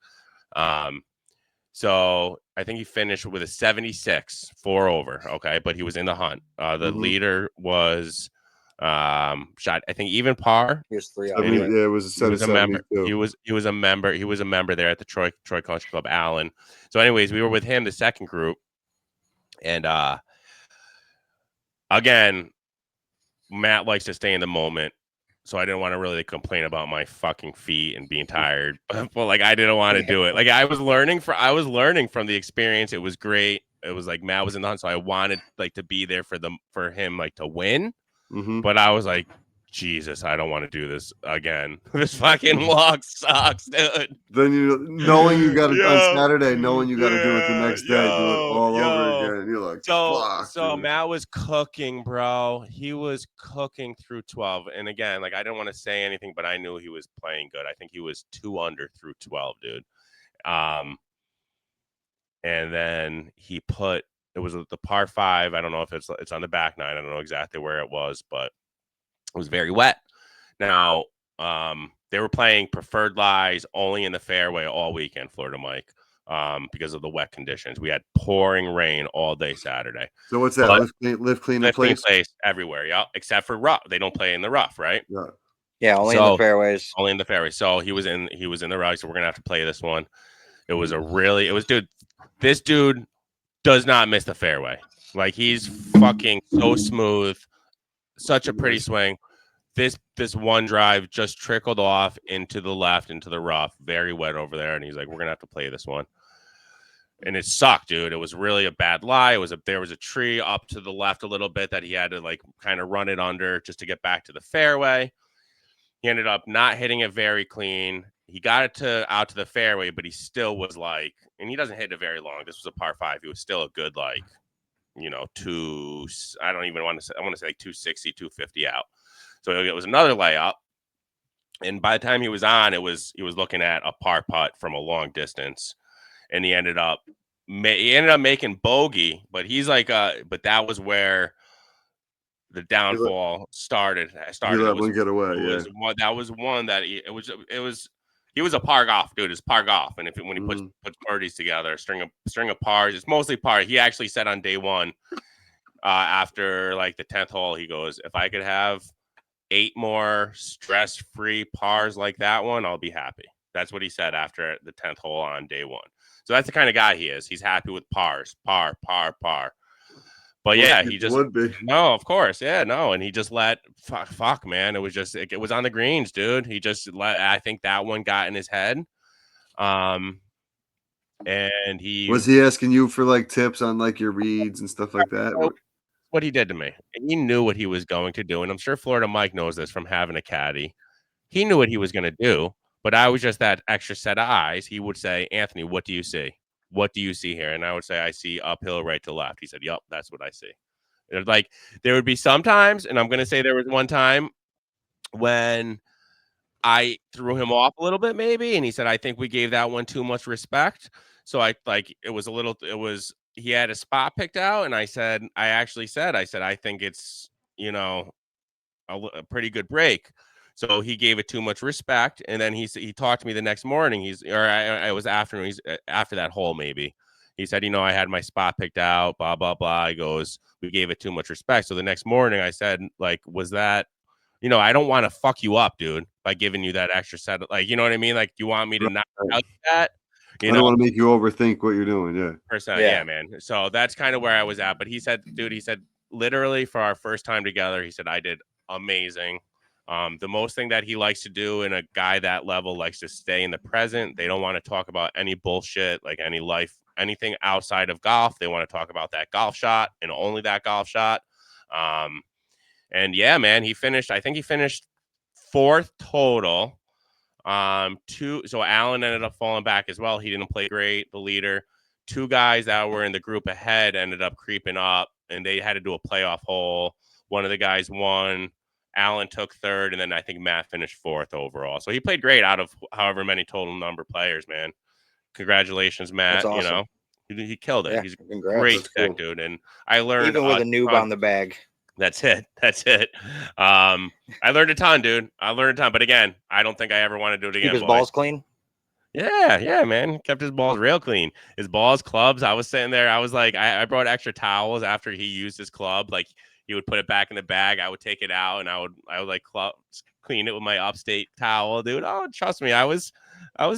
So I think he finished with a 76, 4 over. Okay. But he was in the hunt. The leader was shot, I think, even par. He was 3 over. Anyway, it was a member. He was a member. He was a member there at the Troy Country Club, Allen. So anyways, we were with him, the second group. And again, Matt likes to stay in the moment. So I didn't want to really complain about my fucking feet and being tired. But like I didn't want to do it. Like I was learning from the experience. It was great. It was like Matt was in the hunt. So I wanted like to be there for him like to win. But I was like, Jesus, I don't want to do this again. This fucking walk sucks, dude. Then knowing you got it on Saturday, knowing you got to do it the next day, do it all over again. You're like, fuck. So dude. Matt was cooking, bro. He was cooking through 12. And again, like I didn't want to say anything, but I knew he was playing good. I think he was 2 under through 12, dude. And then he put it was the par 5. I don't know if it's on the back 9. I don't know exactly where it was, but it was very wet. Now, they were playing preferred lies only in the fairway all weekend, Florida Mike, because of the wet conditions. We had pouring rain all day Saturday. So what's that? Live clean in place everywhere, yeah, except for rough. They don't play in the rough, right? Yeah, only in the fairways. Only in the fairways. So he was in the rough. So we're gonna have to play this one. Dude. This dude does not miss the fairway. Like he's fucking so smooth, such a pretty swing. This one drive just trickled off into the left, into the rough, very wet over there. And he's like, we're going to have to play this one. And it sucked, dude. It was really a bad lie. There was a tree up to the left a little bit that he had to like kind of run it under just to get back to the fairway. He ended up not hitting it very clean. He got it out to the fairway, but he still was like, and he doesn't hit it very long. This was a par 5. He was still a good, like, I don't even want to say, I want to say like 260, 250 out. So it was another layup. And by the time he was on, he was looking at a par putt from a long distance. And he ended up making bogey, but he's like, but that was where the downfall started. You let one get away. That was one that he was a par golf dude. It's par golf, and when he puts birdies together, string of pars, it's mostly par. He actually said on day one, after like the 10th hole, he goes, "If I could have 8 more stress-free pars like that one, I'll be happy." That's what he said after the 10th hole on day 1. So that's the kind of guy he is. He's happy with pars, par. But yeah, he just would be. No, of course, yeah, no, and he just let fuck, man. It was just it was on the greens, dude. He just let. I think that one got in his head, and was he asking you for like tips on like your reads and stuff like that? What he did to me, and he knew what he was going to do, and I'm sure Florida Mike knows this from having a caddy. He knew what he was going to do, but I was just that extra set of eyes. He would say, "Anthony, what do you see? What do you see here?" And I would say, "I see uphill right to left." He said, "Yup, that's what I see." Like there would be sometimes, and I'm going to say there was one time when I threw him off a little bit, maybe, and he said, "I think we gave that one too much respect." So he had a spot picked out, and I actually said, "I think it's a pretty good break." So he gave it too much respect, and then he talked to me the next morning. It was afternoon. He's after that hole, maybe. He said, I had my spot picked out, blah, blah, blah. He goes, we gave it too much respect. So the next morning I said, like, was that, I don't want to fuck you up, dude, by giving you that extra set of, like, you know what I mean? Like, you want me to not tell you that? I don't want to make you overthink what you're doing. Yeah, man. So that's kind of where I was at. But he said, literally for our first time together, he said, I did amazing. The most thing that he likes to do in a guy that level likes to stay in the present. They don't want to talk about any bullshit, like anything outside of golf. They want to talk about that golf shot and only that golf shot. And yeah, man, I think he finished 4th total. So Allen ended up falling back as well. He didn't play great. The leader, 2 guys that were in the group ahead ended up creeping up, and they had to do a playoff hole. One of the guys won. Allen took 3rd, and then I think Matt finished 4th overall. So he played great out of however many total number players, man. Congratulations, Matt. That's awesome. He killed it. Yeah, he's a great tech, dude. And I learned even with a noob on the bag. That's it. I learned a ton, dude. But again, I don't think I ever want to do it again. Keep his balls clean. Yeah, man. Kept his balls real clean. His balls, clubs. I was sitting there. I was like, I brought extra towels after he used his club. Like he would put it back in the bag. I would take it out and I would like clean it with my Upstate towel, dude. Oh, trust me, I was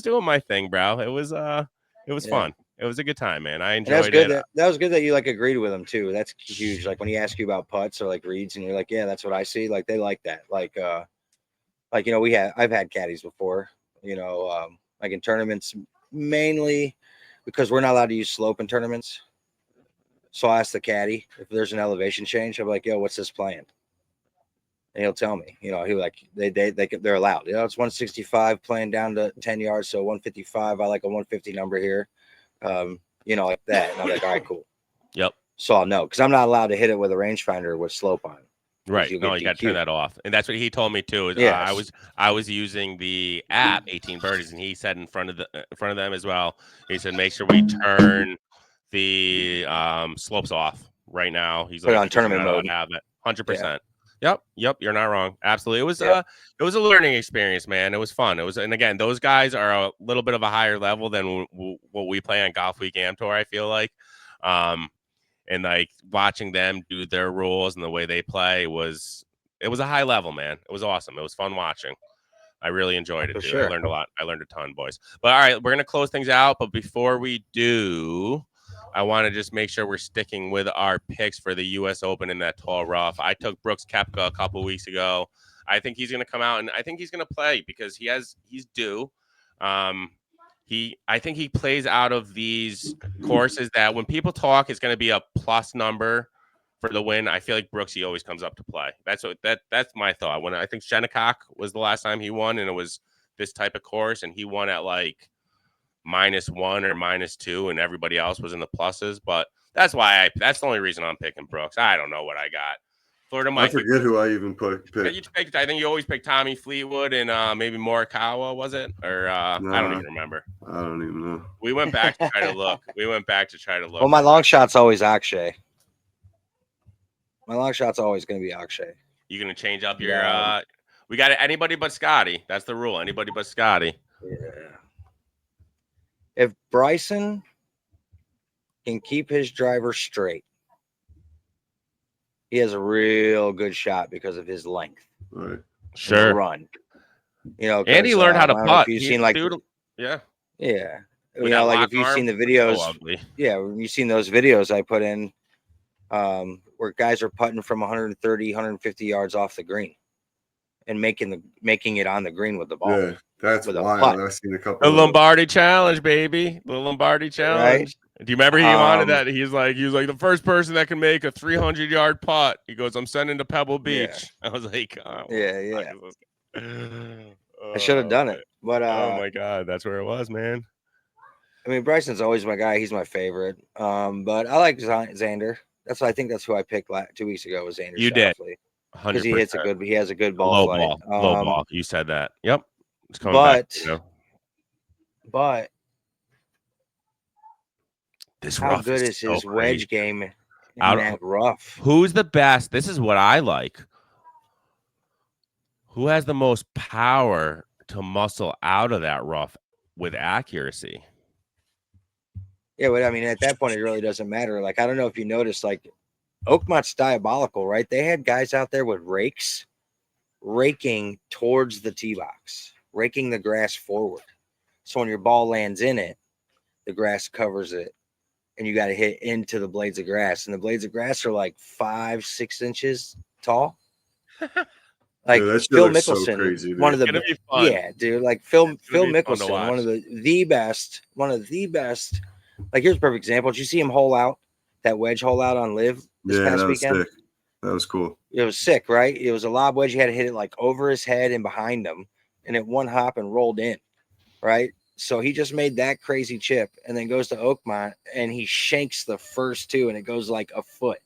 doing my thing, bro. It was fun. It was a good time, man. I enjoyed it. That was good that you like agreed with him too. That's huge. Like when he asks you about putts or like reads, and you're like, yeah, that's what I see. Like they like that. Like I've had caddies before. Like in tournaments, mainly because we're not allowed to use slope in tournaments. So I ask the caddy if there's an elevation change. I'm like, yo, what's this playing? and he'll tell me, you know, they're allowed. You know, it's 165 playing down to 10 yards, so 155. I like a 150 number here, you know, like that. And I'm like, all right, cool. Yep. So I'll know because I'm not allowed to hit it with a rangefinder with slope on. Right. No, you got to turn that off. And that's what he told me too. Is Yes. I was using the app 18 Birdies, and he said in front of them as well. He said make sure we turn the slopes off right now. He's Put like it on tournament mode. Have it 100%. Yep. You're not wrong. Absolutely. It was it was a learning experience, man. It was fun. It was, and again, those guys are a little bit of a higher level than what we play on Golf Week Am Tour. I feel like. And like watching them do their rules and the way they play it was a high level, man. It was awesome. It was fun watching. I really enjoyed it, dude. Sure. I learned a lot. I learned a ton, boys. But all right, we're gonna close things out. But before we do, I want to just make sure we're sticking with our picks for the U.S. Open in that tall rough. I took Brooks Koepka a couple of weeks ago. I think he's gonna come out and I think he's gonna play because he's due. I think he plays out of these courses that when people talk, it's going to be a plus number for the win. I feel like Brooksy always comes up to play. That's my thought. When I think Shinnecock was the last time he won, and it was this type of course, and he won at like -1 or -2, and everybody else was in the pluses. But that's the only reason I'm picking Brooks. I don't know what I got. Florida Mike. I forget who I even picked. I think you always pick Tommy Fleetwood and maybe Morikawa, was it? Or I don't even remember. I don't even know. We went back to try to look. Well, my long shot's always Akshay. My long shot's always going to be Akshay. You going to change up your we got anybody but Scotty. That's the rule. Anybody but Scotty. Yeah. If Bryson can keep his driver straight, he has a real good shot because of his length. Right. Sure. Run. You know, and he learned how to putt. You've seen like, yeah. You know, like if you've seen the videos, when you've seen those videos I put in, where guys are putting from 130, 150 yards off the green and making it on the green with the ball. Yeah, that's wild. I've seen a couple. The Lombardi Challenge, baby. The Lombardi Challenge. Right? Do you remember he wanted that? He was like the first person that can make a 300-yard putt. He goes, I'm sending to Pebble Beach. Yeah. I was like, oh, I should have done it. But oh my God, that's where it was, man. I mean, Bryson's always my guy. He's my favorite. But I like Xander. I think that's who I picked 2 weeks ago was Xander. You Schauffele. did. Because he has a good ball flight. Low ball. You said that. Yep. It's coming back. But this how good is his wedge game in that rough? Who's the best? This is what I like. Who has the most power to muscle out of that rough with accuracy? Yeah, but I mean, at that point, it really doesn't matter. Like, I don't know if you noticed, like, Oakmont's diabolical, right? They had guys out there with rakes raking towards the tee box, raking the grass forward. So when your ball lands in it, the grass covers it, and you got to hit into the blades of grass. And the blades of grass are like 5-6 inches tall. Like Phil Mickelson, so crazy, one of the dude, like Phil Mickelson, one of the best. Like, here's a perfect example. Did you see him hole out that wedge hole out on Live this past weekend? Sick. That was cool. It was sick, right? It was a lob wedge. He had to hit it like over his head and behind him, and it one hop and rolled in, right? So he just made that crazy chip and then goes to Oakmont and he shanks the first two and it goes like a foot.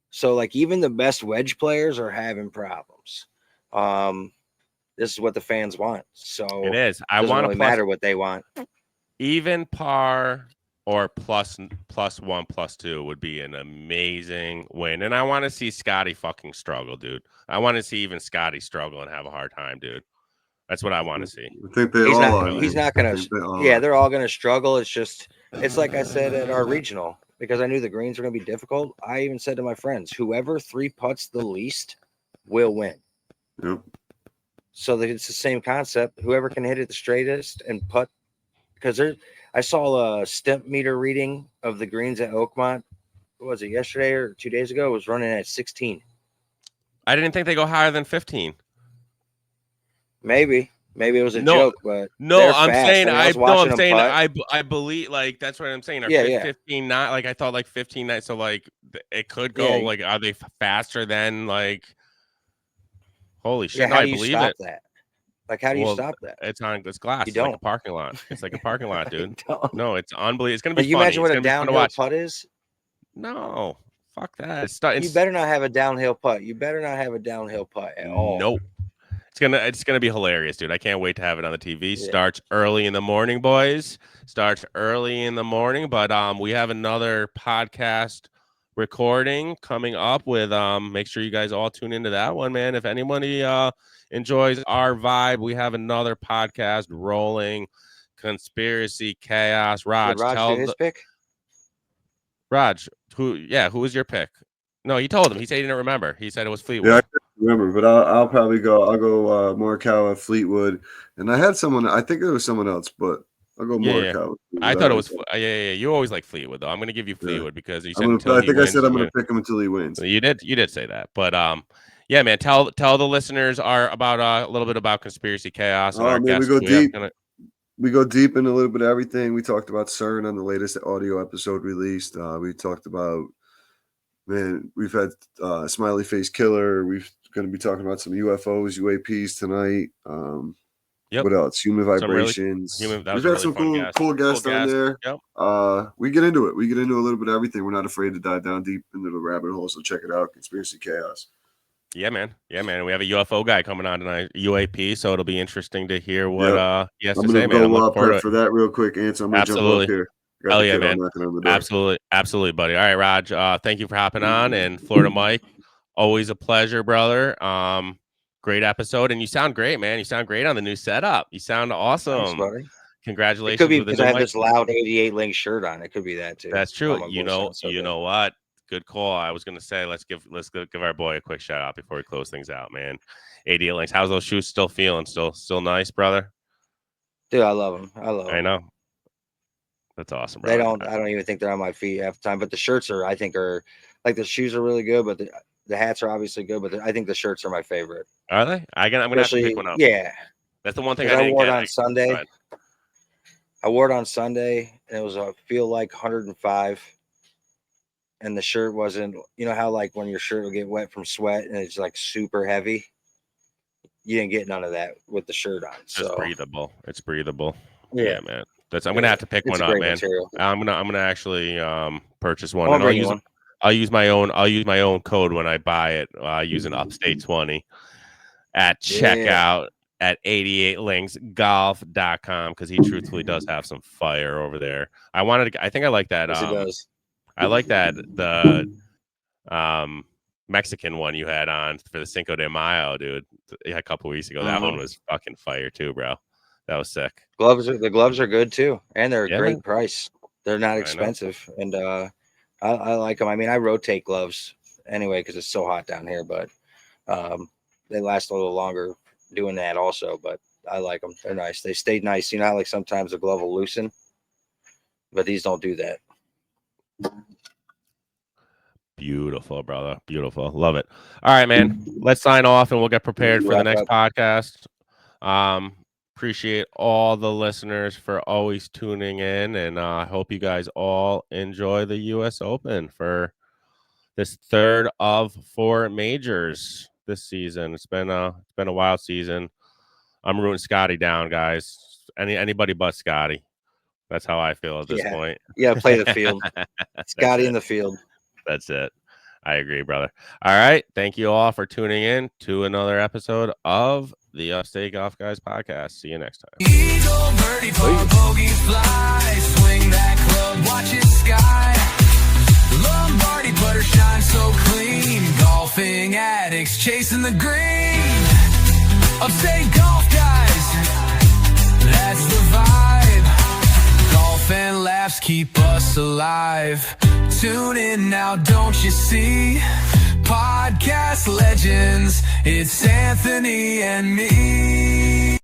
So like even the best wedge players are having problems. This is what the fans want. So it is. I want to really matter what they want. Even par or plus 1, +2 would be an amazing win. And I want to see Scotty fucking struggle, dude. I want to see even Scotty struggle and have a hard time, dude. That's what I want to see. I think he's not going to. Yeah, they're all going to struggle. It's like I said at our regional, because I knew the greens were going to be difficult. I even said to my friends, whoever 3 putts the least will win. Yep. So that it's the same concept. Whoever can hit it the straightest and putt, because I saw a step meter reading of the greens at Oakmont. What was it, yesterday or 2 days ago? It was running at 16. I didn't think they go higher than 15. Maybe it was a joke, but no, I'm saying I believe, like, that's what I'm saying. 15 not like I thought, like 15 so like it could go like, are they faster than like Holy shit! Yeah, No, how I do you believe stop it. that? Like, how do you stop that? It's glass. You It's like a don't. parking lot. It's like a parking lot, dude. Don't. No, it's unbelievable. It's gonna be Like, you funny. imagine It's what a gonna be fun to downhill watch. putt is? No, fuck that. You better not have a downhill putt. You better not have a downhill putt at all. Nope. It's gonna be hilarious, dude. I can't wait to have it on the TV. Yeah. Starts early in the morning, boys. Starts early in the morning. But we have another podcast recording coming up with make sure you guys all tune into that one, man. If anybody enjoys our vibe, we have another podcast rolling. Conspiracy Chaos. Did Raj do his pick? Raj, who was your pick? No, he told him. He said he didn't remember. He said it was Fleetwood. Yeah, I can't remember, but I'll probably go. I'll go Morikawa, Fleetwood, and I had someone. I think it was someone else, but I'll go Morikawa. I thought it was. Yeah. You always like Fleetwood, though. I'm going to give you Fleetwood because you said I think I said I'm going to pick him until he wins. You did say that, but yeah, man. Tell the listeners about a little bit about Conspiracy Chaos. And Oh our man, we guests. go deep. We go deep into a little bit of everything. We talked about CERN on the latest audio episode released. We talked about, man, we've had Smiley Face Killer. We're going to be talking about some UFOs, UAPs tonight. What else? Human vibrations. We've had some cool guests on there. Yep. We get into it. We get into a little bit of everything. We're not afraid to dive down deep into the rabbit hole. So check it out. Conspiracy Chaos. Yeah, man. We have a UFO guy coming on tonight, UAP. So it'll be interesting to hear what he has to say, man. I'm going to go for that real quick answer. I'm going to jump up here. Hell yeah, man. Absolutely, buddy. All right, Raj. Thank you for hopping on. And Florida Mike, always a pleasure, brother. Great episode, and you sound great, man. You sound great on the new setup. You sound awesome. Thanks, buddy. Congratulations. It could be because I have this loud 88 link shirt on. It could be that too. That's true. You know what? Good call. I was gonna say let's give our boy a quick shout out before we close things out, man. 88 links. How's those shoes still feeling? Still nice, brother? Dude, I love them. I know. That's awesome, brother. I don't even think they're on my feet half the time. But the shirts are like the shoes are really good, but the hats are obviously good. But I think the shirts are my favorite. Are they? I'm gonna have to pick one up. Yeah, that's the one thing I wore it on Sunday. I wore it on Sunday, and it was feel like 105. And the shirt wasn't, you know how like when your shirt will get wet from sweat and it's like super heavy. You didn't get none of that with the shirt on. So it's breathable. It's breathable. Yeah, man. I'm gonna have to pick one up, man. Material. I'm gonna actually purchase one. I'll use my own code when I buy it. Using Upstate 20 at checkout at 88linksgolf.com because he truthfully does have some fire over there. I think I like that. Yes, he does. I like that the Mexican one you had on for the Cinco de Mayo, dude. A couple weeks ago. That one was fucking fire too, bro. That was sick. The gloves are good too, and they're a great price. They're not expensive, and I like them. I mean, I rotate gloves anyway because it's so hot down here, but they last a little longer doing that also. But I like them. They're nice. They stay nice. You know how like sometimes the glove will loosen, but these don't do that. Beautiful, brother. Beautiful. Love it. All right, man. Let's sign off and we'll get prepared for the next podcast. Appreciate all the listeners for always tuning in, and I hope you guys all enjoy the U.S. Open for this third of 4 majors this season. It's been a wild season. I'm rooting Scotty down, guys. Anybody but Scotty. That's how I feel at this point. Yeah, play the field. Scotty in the field. That's it. I agree, brother. All right. Thank you all for tuning in to another episode of the Upstate Golf Guys podcast. See you next time. Eagle, birdie, bogey, fly, swing that club, watch it sky. Lombardi putter shine so clean. Golfing addicts chasing the green. Upstate Golf Guys, that's the vibe. Golf and laughs keep us alive. Tune in now, don't you see? Podcast legends, it's Anthony and me.